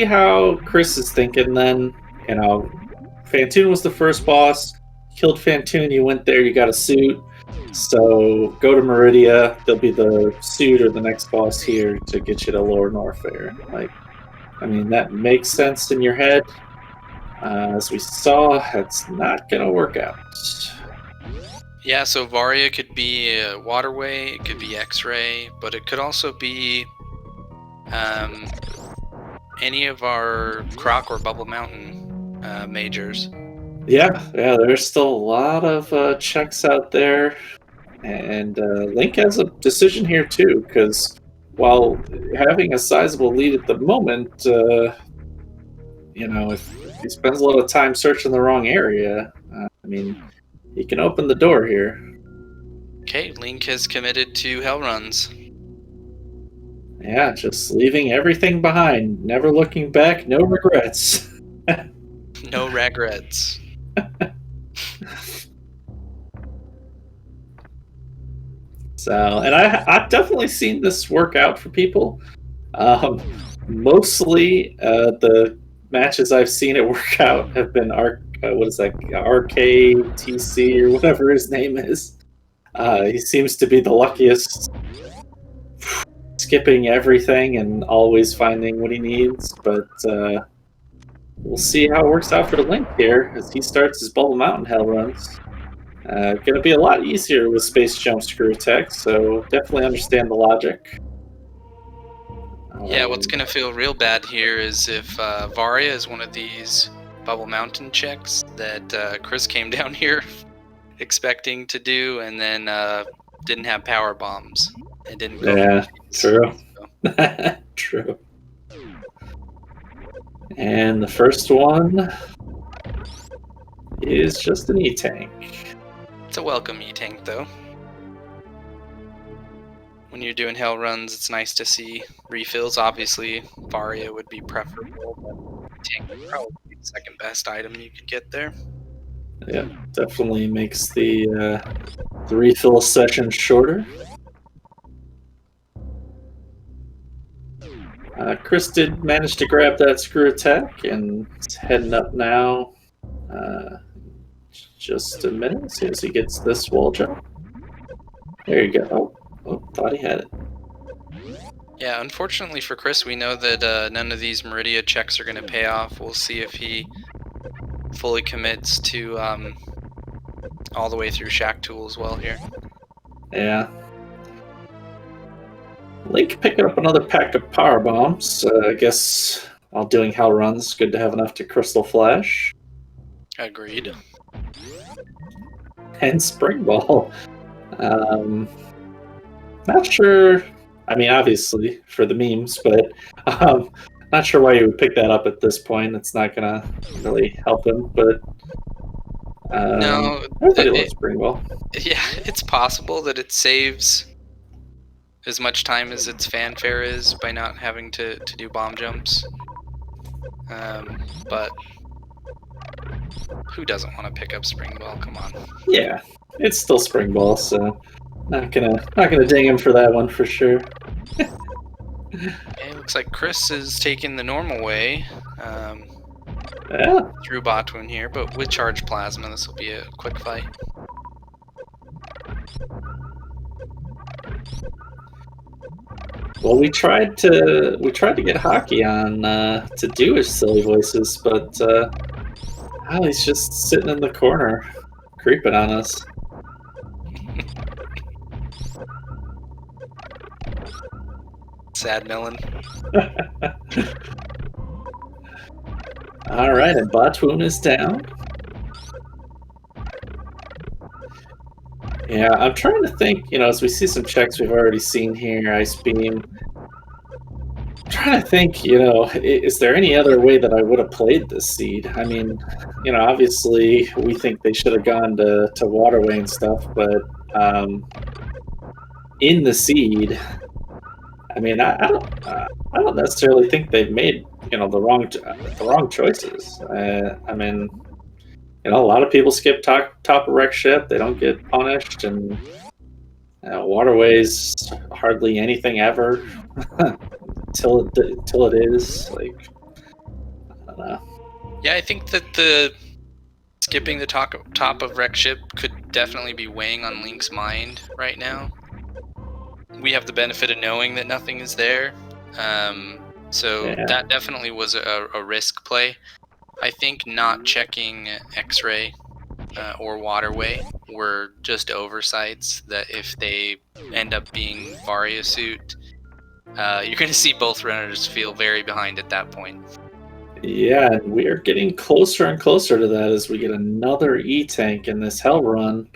how Chris is thinking then. Fantoon was the first boss. Killed Fantoon, you went there, you got a suit. So go to Meridia, there'll be the suit or the next boss here to get you to Lower Norfair. That makes sense in your head. As we saw, it's not gonna work out. Yeah, so Varia could be a Waterway, it could be X-Ray, but it could also be any of our Croc or Bubble Mountain majors. Yeah, there's still a lot of checks out there, and Link has a decision here too, because while having a sizable lead at the moment, if he spends a lot of time searching the wrong area, he can open the door here. Okay, Link has committed to hell runs. Yeah, just leaving everything behind, never looking back, no regrets. No regrets. So, and I've definitely seen this work out for people. Mostly, the matches I've seen it work out have been RKTC or whatever his name is. He seems to be the luckiest, skipping everything and always finding what he needs. But we'll see how it works out for Link here as he starts his Bubble Mountain hell runs. Going to be a lot easier with space jump screw attack, so definitely understand the logic. Yeah, what's going to feel real bad here is if Varia is one of these Bubble Mountain checks that Chris came down here expecting to do, and then didn't have power bombs and didn't go. Yeah, true. So. True. And the first one is just an E-Tank. It's a welcome E-Tank, though. When you're doing hell runs, it's nice to see refills. Obviously, Varia would be preferable, but E-Tank would probably be the second best item you could get there. Yeah, definitely makes the refill session shorter. Chris did manage to grab that screw attack and is heading up now. Just a minute, as soon as he gets this wall jump. There you go. Oh, thought he had it. Yeah, unfortunately for Chris, we know that none of these Meridia checks are going to pay off. We'll see if he fully commits to all the way through Shack Tool as well here. Yeah. Link picking up another pack of power bombs. I guess while doing hell runs, good to have enough to Crystal Flash. Agreed. And Spring Ball. Not sure. Obviously for the memes, but not sure why you would pick that up at this point. It's not gonna really help him. But no, everybody loves Spring Ball. Yeah, it's possible that it saves as much time as its fanfare is by not having to do bomb jumps. But who doesn't want to pick up Spring Ball? Come on. Yeah, it's still Spring Ball, so not gonna ding him for that one for sure. Okay, looks like Chris is taking the normal way. Yeah. through Botwoon here, but with charged plasma, this will be a quick fight. Well, we tried to get Hockey on to do his silly voices, but he's just sitting in the corner, creeping on us. Sad melon. All right, and Botwoon is down. Yeah, I'm trying to think, as we see some checks we've already seen here, Ice Beam. I'm trying to think, is there any other way that I would have played this seed? I mean, obviously we think they should have gone to Waterway and stuff, but in the seed, I mean, I don't necessarily think they've made the wrong choices. I mean, a lot of people skip top of wreck ship; they don't get punished, and Waterways hardly anything ever till it is like, I don't know. Yeah, I think that the skipping the top of wreck ship could definitely be weighing on Link's mind right now. We have the benefit of knowing that nothing is there, so that definitely was a risk play. I think not checking X-ray or Waterway were just oversights that if they end up being Varia suit, you're going to see both runners feel very behind at that point. Yeah, and we are getting closer and closer to that as we get another E-Tank in this Hell run.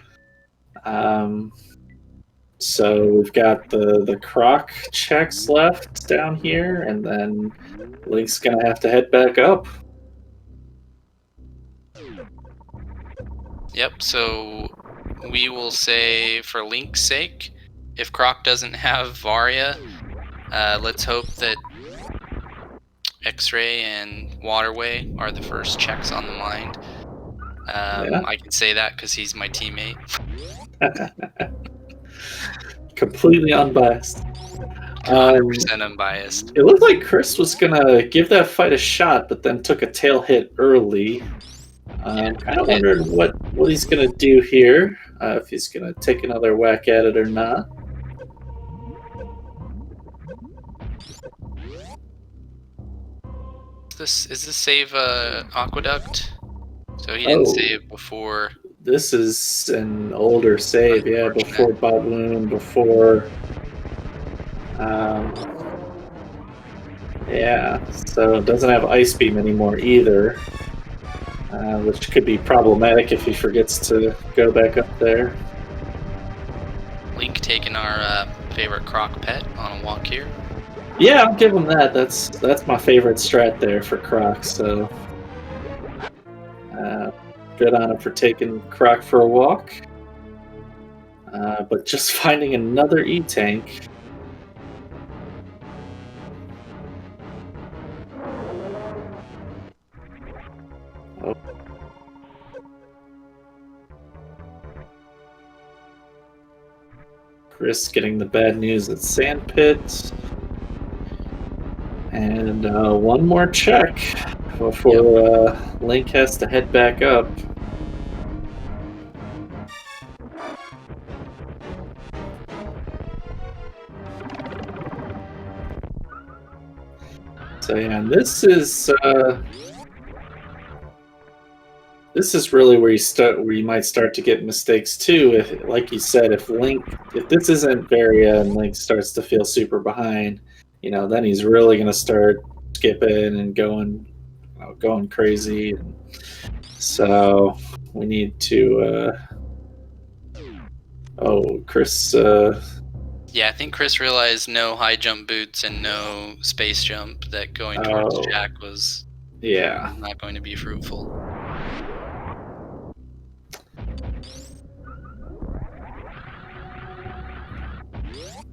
So we've got the Croc checks left down here, and then Link's going to have to head back up. Yep, so we will say for Link's sake, if Croc doesn't have Varia, let's hope that X-Ray and Waterway are the first checks on the mind. I can say that because he's my teammate. Completely unbiased. 100% unbiased. It looked like Chris was going to give that fight a shot, but then took a tail hit early. Kind of wondered what he's going to do here, if he's going to take another whack at it or not. Is this save Aqueduct? So he didn't save before. This is an older save, yeah, before Botwoon, before... yeah, so it doesn't have Ice Beam anymore either, which could be problematic if he forgets to go back up there. Link taking our favorite Croc pet on a walk here. Yeah, I'll give him that. That's my favorite strat there for Croc, so good on him for taking Croc for a walk. But just finding another E-Tank. Oh. Chris getting the bad news at Sandpit. And one more check before Link has to head back up. So yeah, and this is really where you might start to get mistakes too. If, like you said, if this isn't Varia and Link starts to feel super behind, then he's really going to start skipping and going crazy. So we need to. Chris. Yeah, I think Chris realized no high jump boots and no space jump, that going towards Jack was not going to be fruitful.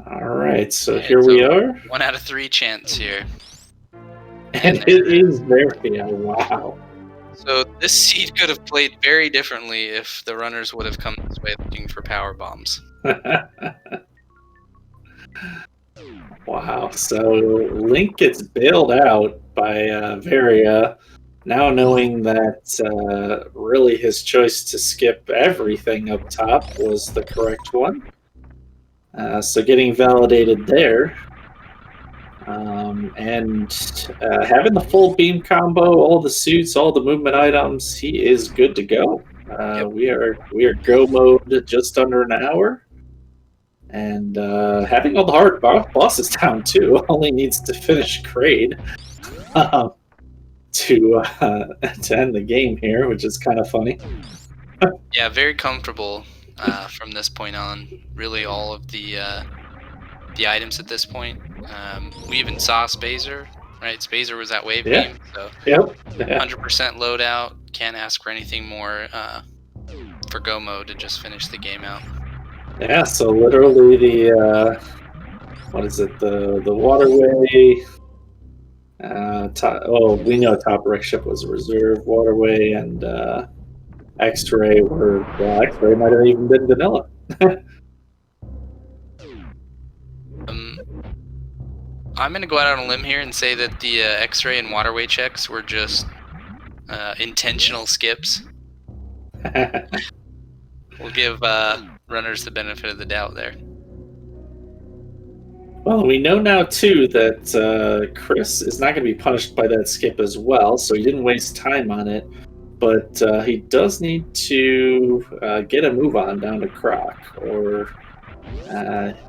All right, so here we are. 1 out of 3 chance here. And it is Varia, wow. So this seed could have played very differently if the runners would have come this way looking for power bombs. Wow, so Link gets bailed out by Varia. Now knowing that really his choice to skip everything up top was the correct one. So getting validated there. And having the full beam combo, all the suits, all the movement items, he is good to go. Yep. We are go mode just under an hour, and having all the hard bosses down too. Only needs to finish grade to end the game here, which is kind of funny. Yeah, very comfortable from this point on. Really, all of the items at this point. We even saw Spazer, right? Spazer was that wave Yeah. beam, so Yep. Yeah. 100% loadout. Can't ask for anything more for go mode to just finish the game out. Yeah. So literally the what is it? The waterway. We know Top Wreck Ship was a reserve waterway, and X-ray X-ray might have even been vanilla. I'm gonna go out on a limb here and say that the X-ray and waterway checks were just intentional skips. We'll give runners the benefit of the doubt there. Well, we know now too that Chris is not going to be punished by that skip as well, so he didn't waste time on it. But he does need to get a move on down to Croc, or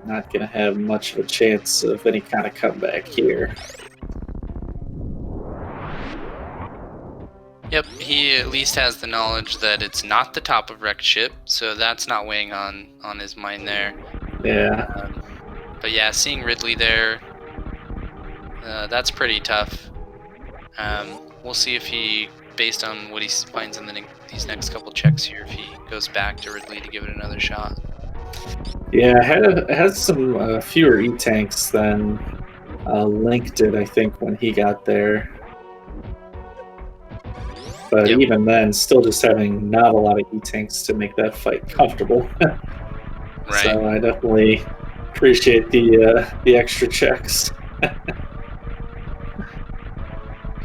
not going to have much of a chance of any kind of comeback here. Yep, he at least has the knowledge that it's not the top of wrecked ship, so that's not weighing on his mind there. Yeah. But yeah, seeing Ridley there, that's pretty tough. We'll see if he, based on what he finds in these next couple checks here, if he goes back to Ridley to give it another shot. Yeah, it has some fewer E-tanks than Link did, I think, when he got there. But Yep. Even then, still just having not a lot of E-tanks to make that fight comfortable. Right. So I definitely appreciate the extra checks.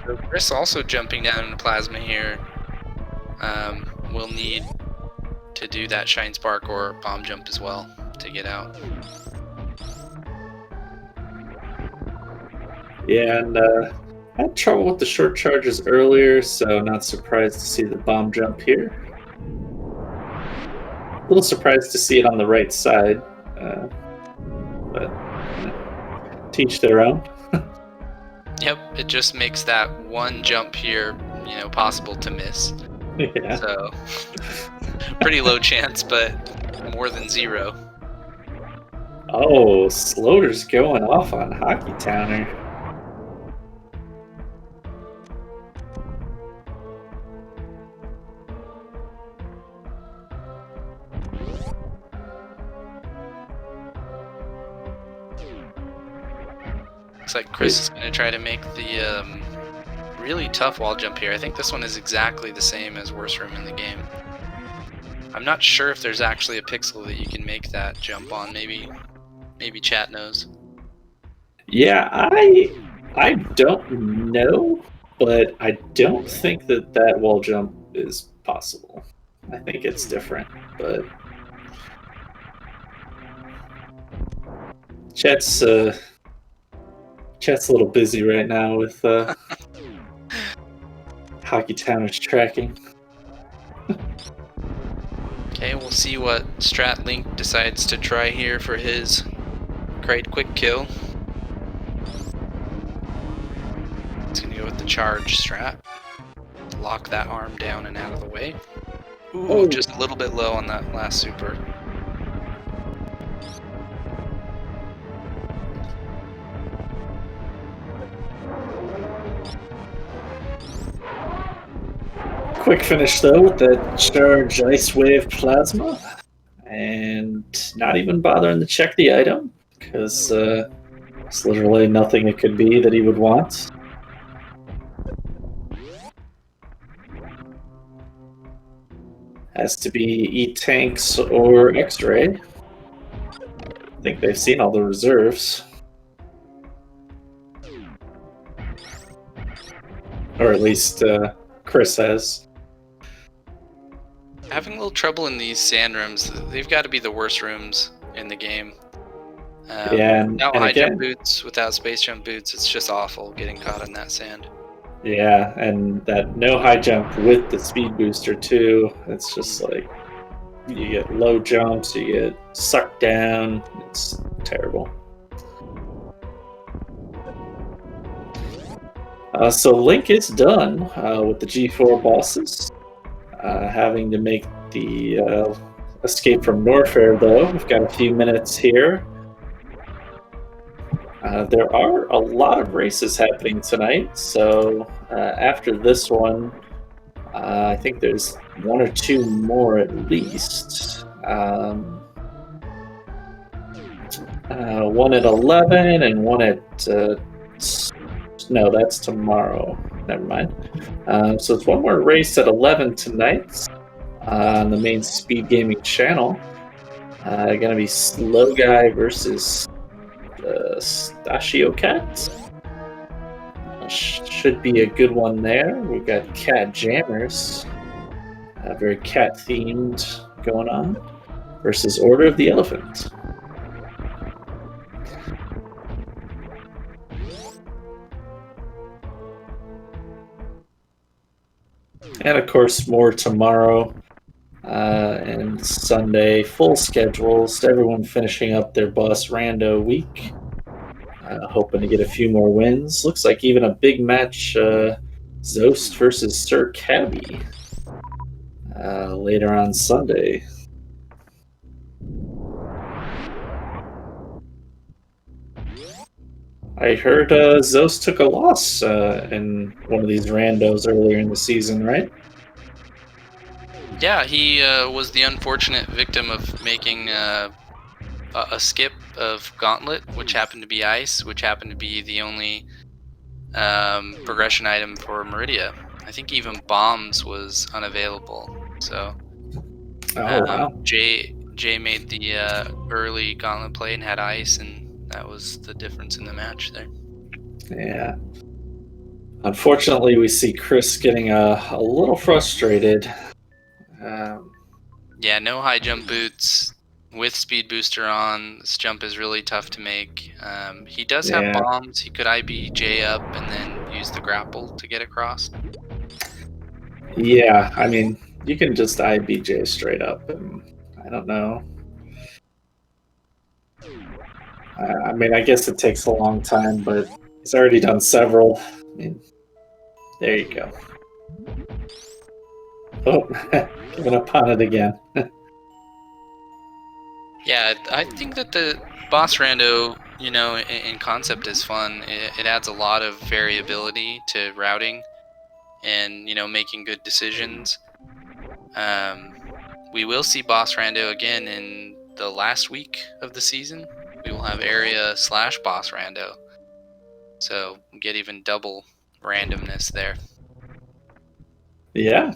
So Chris also jumping down into Plasma here. Will need to do that Shine Spark or Bomb Jump as well to get out. Yeah, and had trouble with the short charges earlier, so not surprised to see the bomb jump here. A little surprised to see it on the right side, but teach their own. Yep, it just makes that one jump here, possible to miss. Yeah. So pretty low chance, but more than zero. Oh, Sloter's going off on Hockey Towner. Looks like Chris is going to try to make the really tough wall jump here. I think this one is exactly the same as Worst Room in the game. I'm not sure if there's actually a pixel that you can make that jump on. Maybe chat knows. Yeah, I don't know, but I don't think that wall jump is possible. I think it's different, but chat's a little busy right now with Hockey Towners tracking. Okay, we'll see what Strat Link decides to try here for his great quick kill. He's gonna go with the charge strat. Lock that arm down and out of the way. Ooh, just a little bit low on that last super. Quick finish though with that charge Ice Wave Plasma, and not even bothering to check the item because there's literally nothing it could be that he would want. Has to be E-Tanks or X-Ray. I think they've seen all the reserves. Or at least Chris has. Having a little trouble in these sand rooms. They've got to be the worst rooms in the game. Yeah, without and high again, jump boots, without space jump boots, it's just awful getting caught in that sand. yeah, and that no high jump with the speed booster too. It's just like you get low jumps, you get sucked down. It's terrible. So Link is done with the G4 bosses, having to make the escape from Norfair though. We've got a few minutes here. There are a lot of races happening tonight, so after this one, I think there's one or two more at least. One at 11 and one at... no, that's tomorrow. Never mind. So it's one more race at 11 tonight on the main Speed Gaming channel. Gonna be Slow Guy versus Stachio Cat. Should be a good one there. We've got Cat Jammers, very cat themed going on, versus Order of the Elephant. And of course, more tomorrow and Sunday. Full schedules. Everyone finishing up their Boss Rando week. Hoping to get a few more wins. Looks like even a big match, Zost versus Sir Cabby, later on Sunday. I heard Zost took a loss in one of these randos earlier in the season, right? Yeah, he was the unfortunate victim of making a skip of Gauntlet, which happened to be Ice, which happened to be the only progression item for Meridia. I think even Bombs was unavailable. So wow. Jay made the early Gauntlet play and had Ice, and that was the difference in the match there. Yeah. Unfortunately, we see Chris getting a little frustrated. Yeah, no high jump boots with speed booster on. This jump is really tough to make. He does have bombs. He could IBJ up and then use the grapple to get across. Yeah, I mean, you can just IBJ straight up, and I don't know. I mean, I guess it takes a long time, but he's already done several. I mean, there you go. Oh, giving up on it again. Yeah, I think that the boss rando, in concept is fun. It adds a lot of variability to routing and, making good decisions. We will see boss rando again in the last week of the season. We will have area / boss rando. So get even double randomness there. Yeah.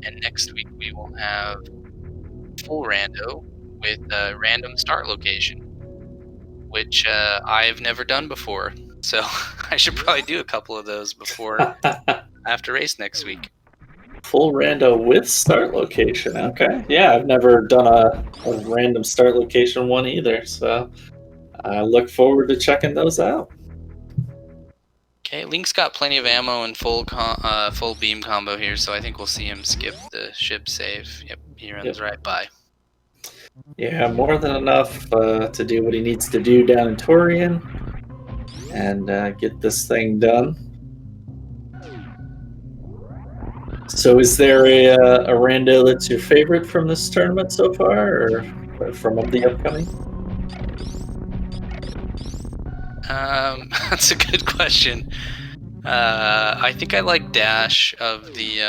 And next week we will have full rando with a random start location, which I've never done before. So I should probably do a couple of those before after race next week. Full rando with start location. Okay. Yeah, I've never done a random start location one either. So I look forward to checking those out. Okay, Link's got plenty of ammo and full beam combo here, so I think we'll see him skip the ship save. Yep, he runs right by. Yeah, more than enough to do what he needs to do down in Torian and get this thing done. So is there a rando that's your favorite from this tournament so far, or from the upcoming? That's a good question. I think I like Dash of the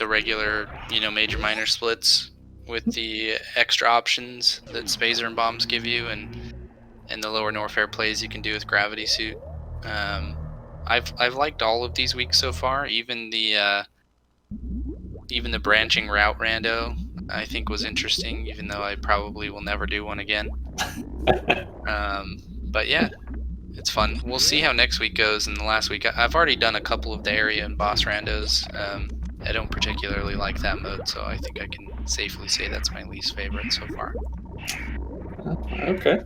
regular, major minor splits with the extra options that Spazer and Bombs give you, and the lower Norfair plays you can do with Gravity Suit. I've liked all of these weeks so far. Even the branching route rando I think was interesting, even though I probably will never do one again. But yeah, it's fun. We'll see how next week goes. And the last week, I've already done a couple of the area and boss randos. I don't particularly like that mode, so I think I can safely say that's my least favorite so far. Okay.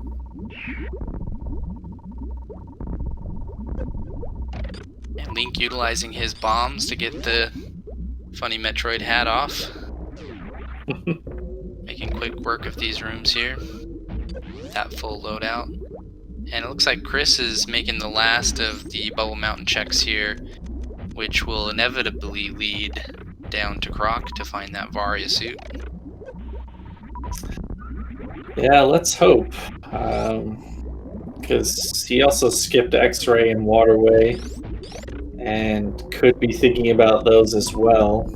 And Link utilizing his bombs to get the funny Metroid hat off. Making quick work of these rooms here. That full loadout. And it looks like Chris is making the last of the Bubble Mountain checks here, which will inevitably lead down to Croc to find that Varia suit. Yeah, let's hope. Because he also skipped X-Ray and Waterway, and could be thinking about those as well.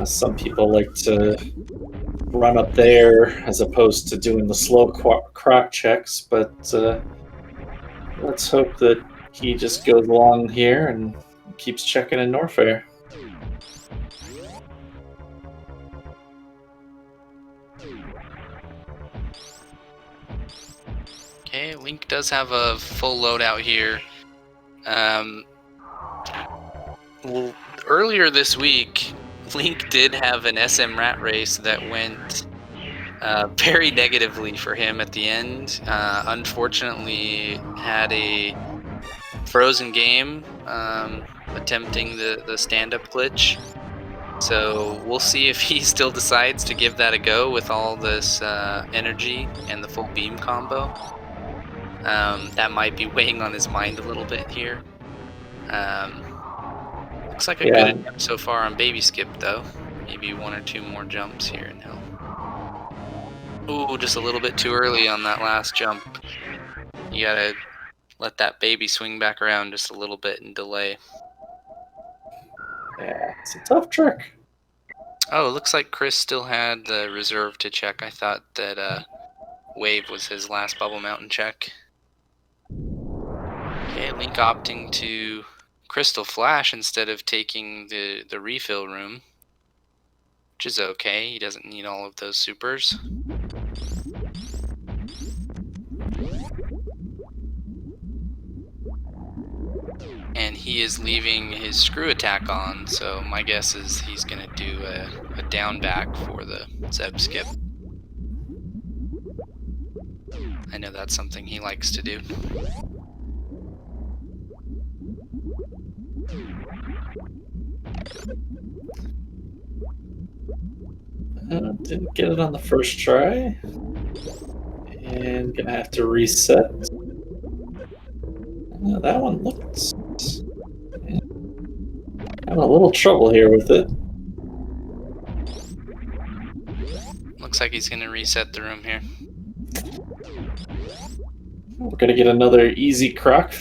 Some people like to run up there as opposed to doing the slow Croc checks, but let's hope that he just goes along here and keeps checking in Norfair. Okay, Link does have a full loadout here. Well, earlier this week, Link did have an SM rat race that went very negatively for him at the end. Unfortunately, had a frozen game attempting the stand-up glitch. So we'll see if he still decides to give that a go with all this energy and the full beam combo. That might be weighing on his mind a little bit here. Looks like a good attempt so far on Baby Skip, though. Maybe one or two more jumps here and he'll... Ooh, just a little bit too early on that last jump. You gotta let that baby swing back around just a little bit and delay. Yeah, it's a tough trick. Oh, it looks like Chris still had the reserve to check. I thought that Wave was his last Bubble Mountain check. Okay, Link opting to Crystal Flash instead of taking the refill room, which is okay. He doesn't need all of those supers. And he is leaving his screw attack on, so my guess is he's going to do a down back for the Zeb skip. I know that's something he likes to do. Didn't get it on the first try. And gonna have to reset. That one looks... having a little trouble here with it. Looks like he's going to reset the room here. We're gonna get another easy Croc.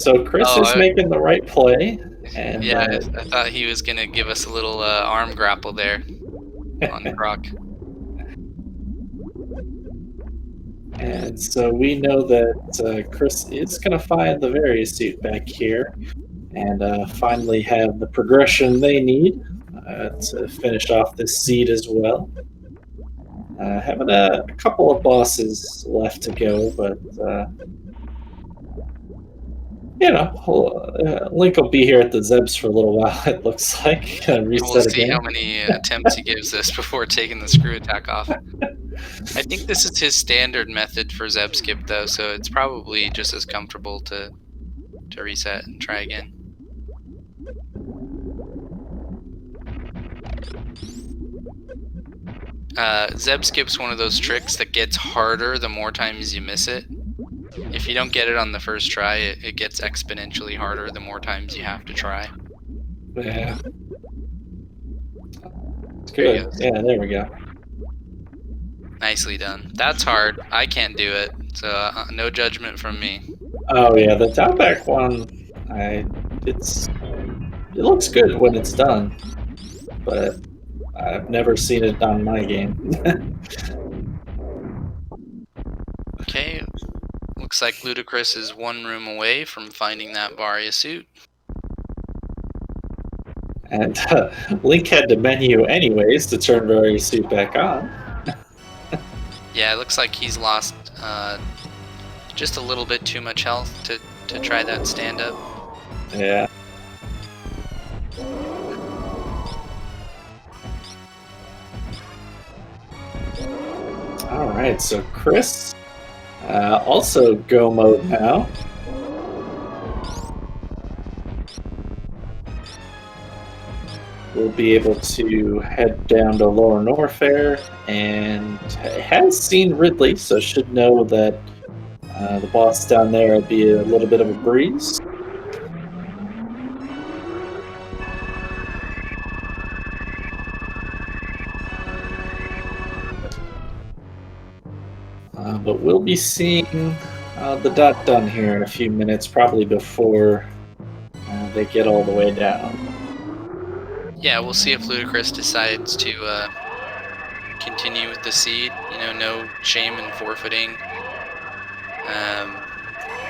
So Chris is making the right play. And, yeah, I thought he was going to give us a little arm grapple there on Croc. And so we know that Chris is going to find the Varia suit back here and finally have the progression they need to finish off this seed as well. Having a couple of bosses left to go, but you know, Link will be here at the Zebs for a little while, it looks like. We'll see how many attempts he gives us before taking the screw attack off. I think this is his standard method for Zeb skip, though, so it's probably just as comfortable to reset and try again. Zeb skip's one of those tricks that gets harder the more times you miss it. If you don't get it on the first try, it gets exponentially harder the more times you have to try. Yeah. Good. Yeah, there we go. Nicely done. That's hard. I can't do it, so no judgment from me. Oh yeah, the down back one, it looks good when it's done, but I've never seen it on my game. Okay, looks like Ludicrous is one room away from finding that Varia suit. And Link had to menu anyways to turn Rari's suit back on. Yeah, it looks like he's lost just a little bit too much health to try that stand-up. Yeah. All right, so Chris, also go mode now. We'll be able to head down to Lower Norfair, and has seen Ridley, so should know that the boss down there will be a little bit of a breeze. But we'll be seeing the dot done here in a few minutes, probably before they get all the way down. Yeah, we'll see if Ludacris decides to continue with the seed. You know, no shame in forfeiting.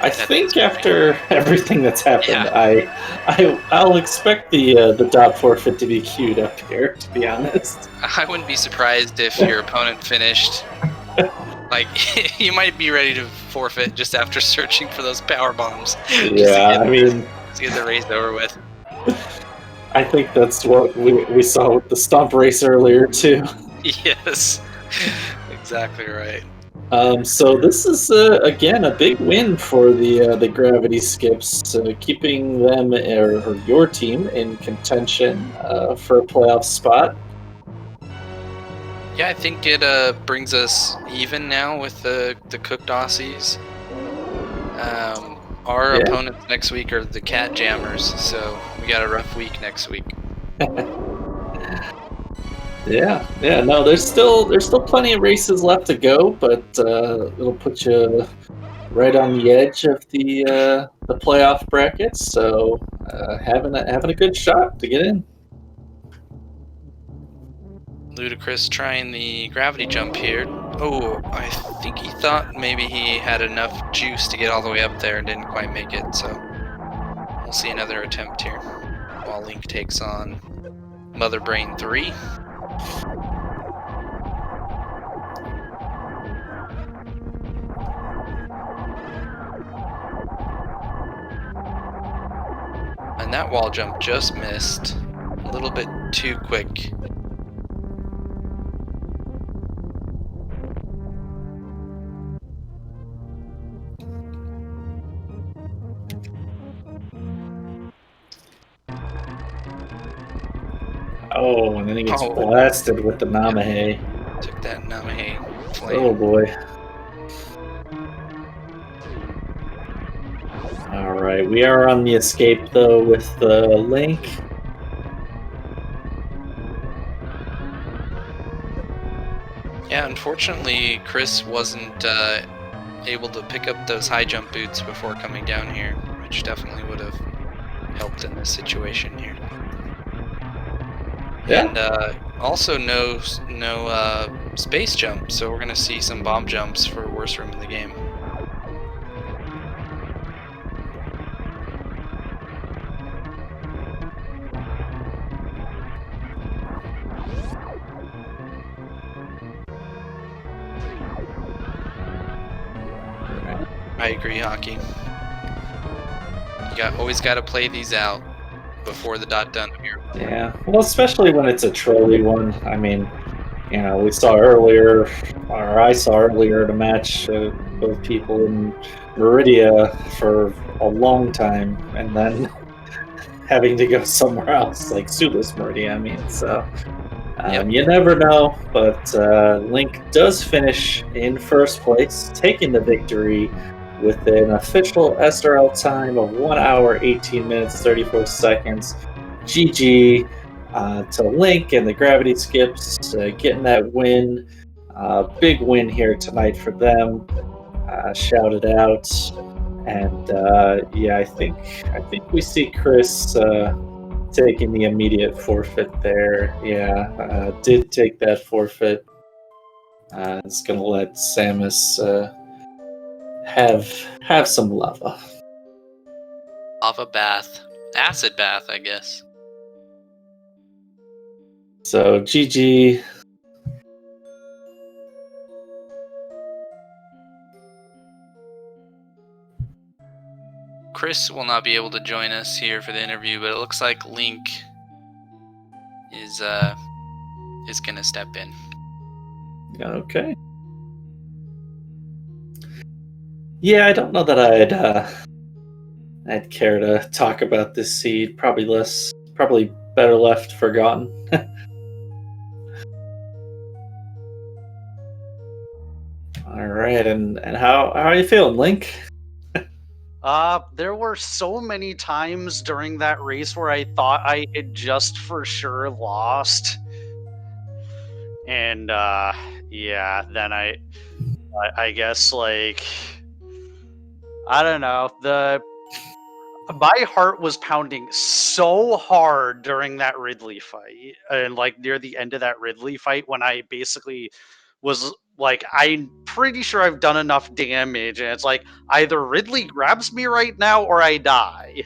I think after everything that's happened, Yeah. I'll expect the dot forfeit to be queued up here. To be honest, I wouldn't be surprised if your opponent finished. Like, you might be ready to forfeit just after searching for those power bombs. Yeah, I mean, to get the race over with. I think that's what we saw with the stomp race earlier too. Yes, exactly right. So this is again a big win for the gravity skips, keeping them or your team in contention for a playoff spot. Yeah, I think it brings us even now with the cooked Aussies. Our opponents next week are the Cat Jammers, so we got a rough week next week. Yeah. No, there's still plenty of races left to go, but it'll put you right on the edge of the playoff brackets. So having a good shot to get in. Ludacris trying the gravity jump here. Oh, I think he thought maybe he had enough juice to get all the way up there and didn't quite make it, so we'll see another attempt here while Link takes on Mother Brain 3. And that wall jump just missed. A little bit too quick. Oh, and then he gets blasted with the Namahe. Took that Namahe flame. Oh boy. Alright, we are on the escape though with the Link. Yeah, unfortunately, Chris wasn't able to pick up those high jump boots before coming down here, which definitely would have helped in this situation here. Yeah. And also no space jump, so we're gonna see some bomb jumps for worst room in the game. I agree, Hockey. You always got to play these out before the dot done here. Yeah, well, especially when it's a trolley one. I mean, you know, we saw earlier, or I saw earlier in a match of people in Meridia for a long time, and then having to go somewhere else, like Sulis Meridia. I mean, so you never know. But Link does finish in first place, taking the victory with an official SRL time of 1 hour, 18 minutes, 34 seconds. GG to Link and the Gravity Skips getting that win. Big win here tonight for them. Shouted out. And yeah, I think we see Chris taking the immediate forfeit there. Yeah, did take that forfeit. It's going to let Samus have some lava. Lava bath. Acid bath, I guess. So GG. Chris will not be able to join us here for the interview, but it looks like Link is gonna step in. Okay. Yeah, I don't know that I'd care to talk about this seed. Probably better left forgotten. All right, and how are you feeling, Link? There were so many times during that race where I thought I had just for sure lost. And yeah, then I guess like I don't know, the my heart was pounding so hard during that Ridley fight, and like near the end of that Ridley fight when I basically was like, I'm pretty sure I've done enough damage, and it's like either Ridley grabs me right now or I die.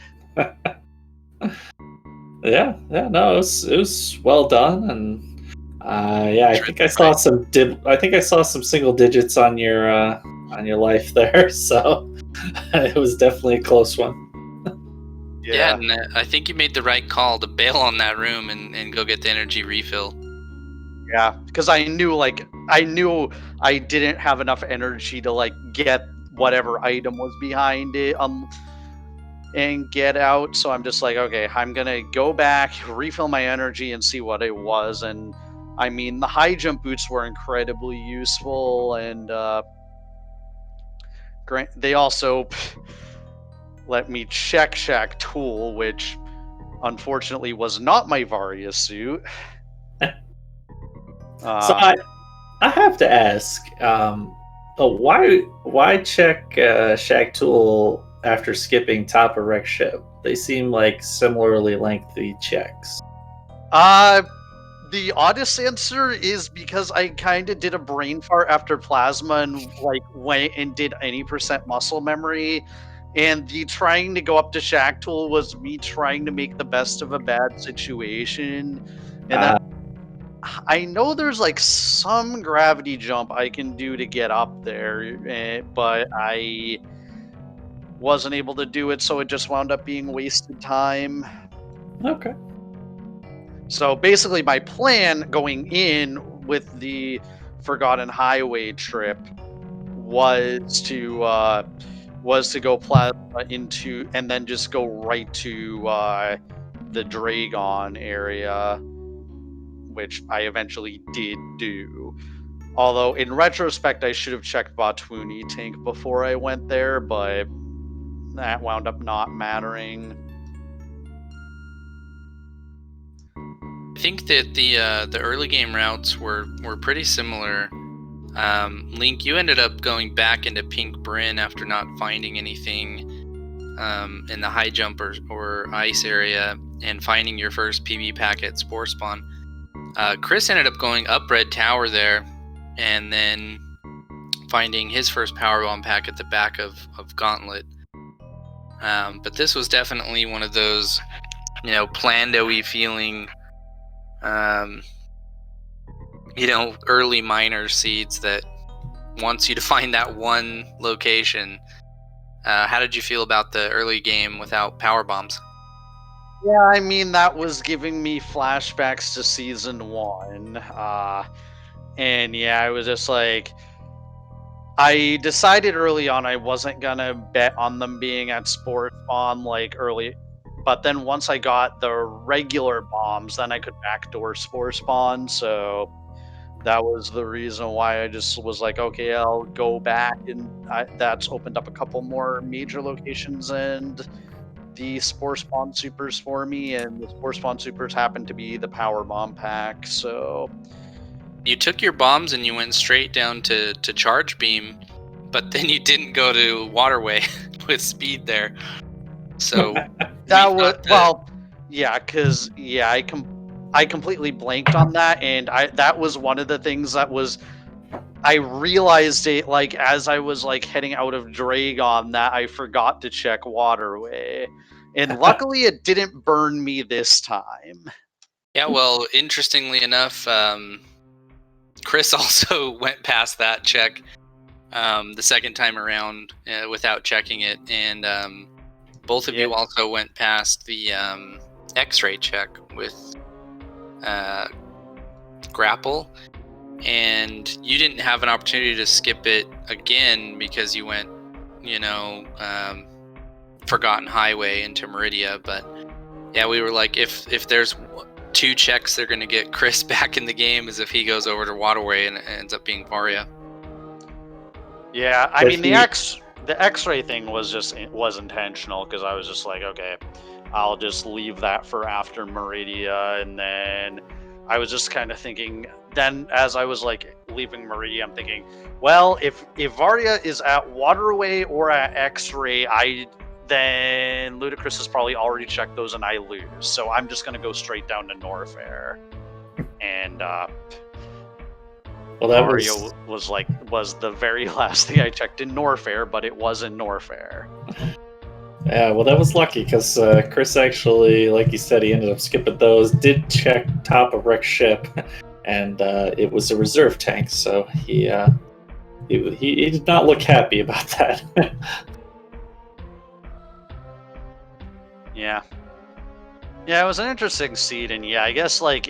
Yeah, no, it was well done, and yeah, I think I saw Right. some single digits on your life there, so it was definitely a close one. Yeah, and I think you made the right call to bail on that room and go get the energy refill. Yeah, because I knew I didn't have enough energy to like get whatever item was behind it and get out. So I'm just like, okay, I'm gonna go back, refill my energy, and see what it was. And I mean, the high jump boots were incredibly useful, and they also let me check Shack Tool, which unfortunately was not my Varia suit. So Uh, I have to ask, why check Shag Tool after skipping top of wreck ship? They seem like similarly lengthy checks. uh, The oddest answer is because I kind of did a brain fart after plasma and like went and did any percent muscle memory. And the trying to go up to Shack Tool was me trying to make the best of a bad situation. And then Uh, I know there's like some gravity jump I can do to get up there, but I wasn't able to do it, so it just wound up being wasted time. okay. So basically, my plan going in with the Forgotten Highway trip was to go plasma into and then just go right to the Dragon area, which I eventually did do. Although in retrospect, I should have checked Batwuni tank before I went there, but that wound up not mattering. I think that the early game routes were pretty similar. Link, you ended up going back into Pink Bryn after not finding anything in the high jump or ice area and finding your first PB packet Spore Spawn. Chris ended up going up Red Tower there and then finding his first Power Bomb pack at the back of Gauntlet. But this was definitely one of those, plando-y feeling, early miner seeds that wants you to find that one location. How did you feel about the early game without power bombs? Yeah, I mean that was giving me flashbacks to season one. And yeah, I was just like, I decided early on I wasn't gonna bet on them being at Spore Spawn like early, but then once I got the regular bombs, then I could backdoor Spore Spawn. So that was the reason why I just was like, okay, I'll go back, and that's opened up a couple more major locations and the Spore Spawn Supers for me, and the Spore Spawn Supers happen to be the Power Bomb pack. So You took your bombs and you went straight down to charge beam, but then you didn't go to waterway with speed there. So we that was thought that well, yeah, because yeah, I completely blanked on that, and that was one of the things that was I realized it like as I was like heading out of Dragon that I forgot to check waterway, and luckily it didn't burn me this time. Yeah, well, interestingly enough, Chris also went past that check the second time around without checking it, and both of you also went past the X-ray check with grapple, and you didn't have an opportunity to skip it again because you went, Forgotten Highway into Meridia. But yeah, we were like, if there's 2 checks they're going to get Chris back in the game is if he goes over to Waterway and it ends up being Varia. Yeah, I mean the X-ray thing was intentional because I was just like, okay, I'll just leave that for after Meridia, and then I was just kind of thinking. Then, as I was like leaving Meridia, I'm thinking, well, if Varia is at Waterway or at X-ray, then Ludacris has probably already checked those, and I lose. So I'm just gonna go straight down to Norfair, and Well, that Mario was the very last thing I checked in Norfair, but it was in Norfair. Yeah, well, that was lucky because Chris actually, like you said, he ended up skipping those. Did check top of Rex ship, and it was a reserve tank, so he did not look happy about that. Yeah, it was an interesting seed, and yeah, I guess like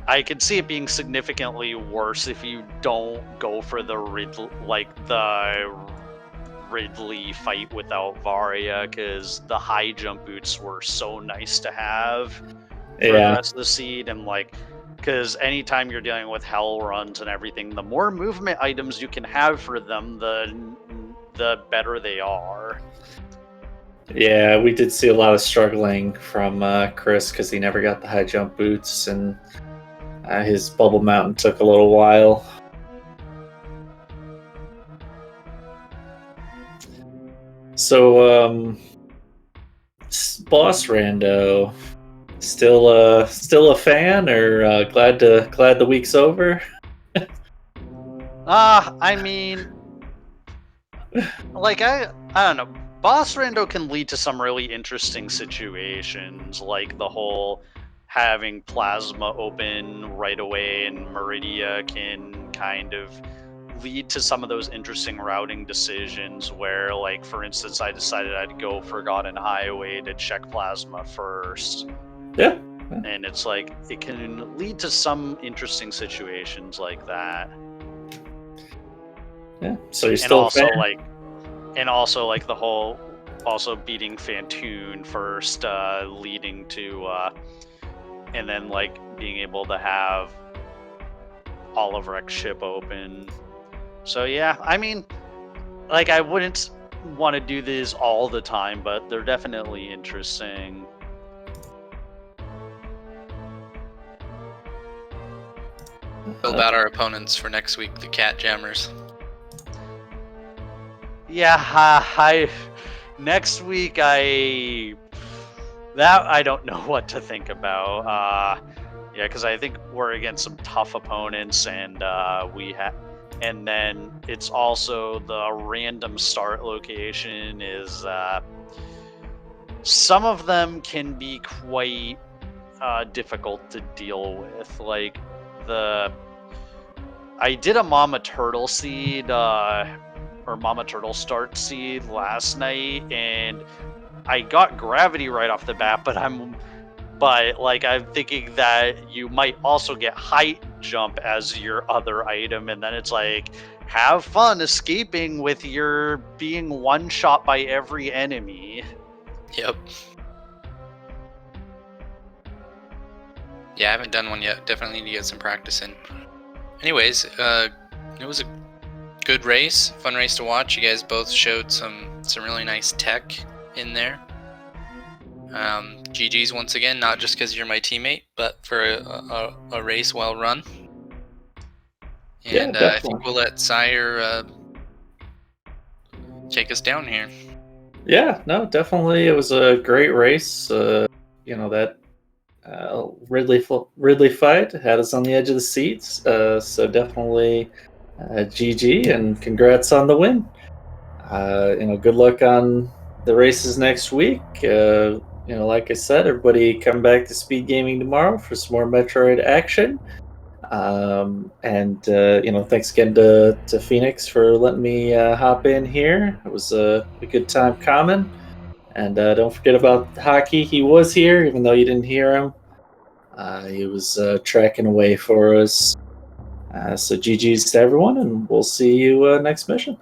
I could see it being significantly worse if you don't go for the Ridley fight without Varia, because the high jump boots were so nice to have for the rest of the seed, and because anytime you're dealing with hell runs and everything, the more movement items you can have for them, the better they are. Yeah, we did see a lot of struggling from Chris because he never got the high jump boots, and his bubble mountain took a little while. So, Boss Rando, still a fan, or glad the week's over? I mean, I don't know. Boss Rando can lead to some really interesting situations, like the whole having plasma open right away in Meridia can kind of lead to some of those interesting routing decisions where, like, for instance, I decided I'd go Forgotten Highway to check plasma first. Yeah. And it's like, it can lead to some interesting situations like that. Yeah, so you're still also a fan? And also the whole beating Fantoon first, leading to and then being able to have Oliver X ship open. So yeah, I mean, I wouldn't want to do these all the time, but they're definitely interesting. Feel about our opponents for next week, the Cat Jammers. Yeah, next week I don't know what to think about. Yeah, because I think we're against some tough opponents, and and then it's also the random start location is some of them can be quite difficult to deal with. I did a Mama Turtle seed or Mama Turtle start seed last night, and I got gravity right off the bat, but I'm thinking that you might also get height jump as your other item, and then it's like, have fun escaping with your being one shot by every enemy. Yep. Yeah, I haven't done one yet. Definitely need to get some practice in. Anyways, it was a good race, fun race to watch. You guys both showed some really nice tech in there. GG's once again, not just because you're my teammate, but for a race well run. And I think we'll let Sire take us down here. Yeah, no, definitely. It was a great race. That Ridley fight had us on the edge of the seats. So definitely GG, and congrats on the win. Good luck on the races next week. like I said, everybody come back to Speed Gaming tomorrow for some more Metroid action. And thanks again to Phoenix for letting me hop in here. It was a good time coming. And don't forget about hockey. He was here, even though you didn't hear him. He was tracking away for us. So GG's to everyone, and we'll see you next mission.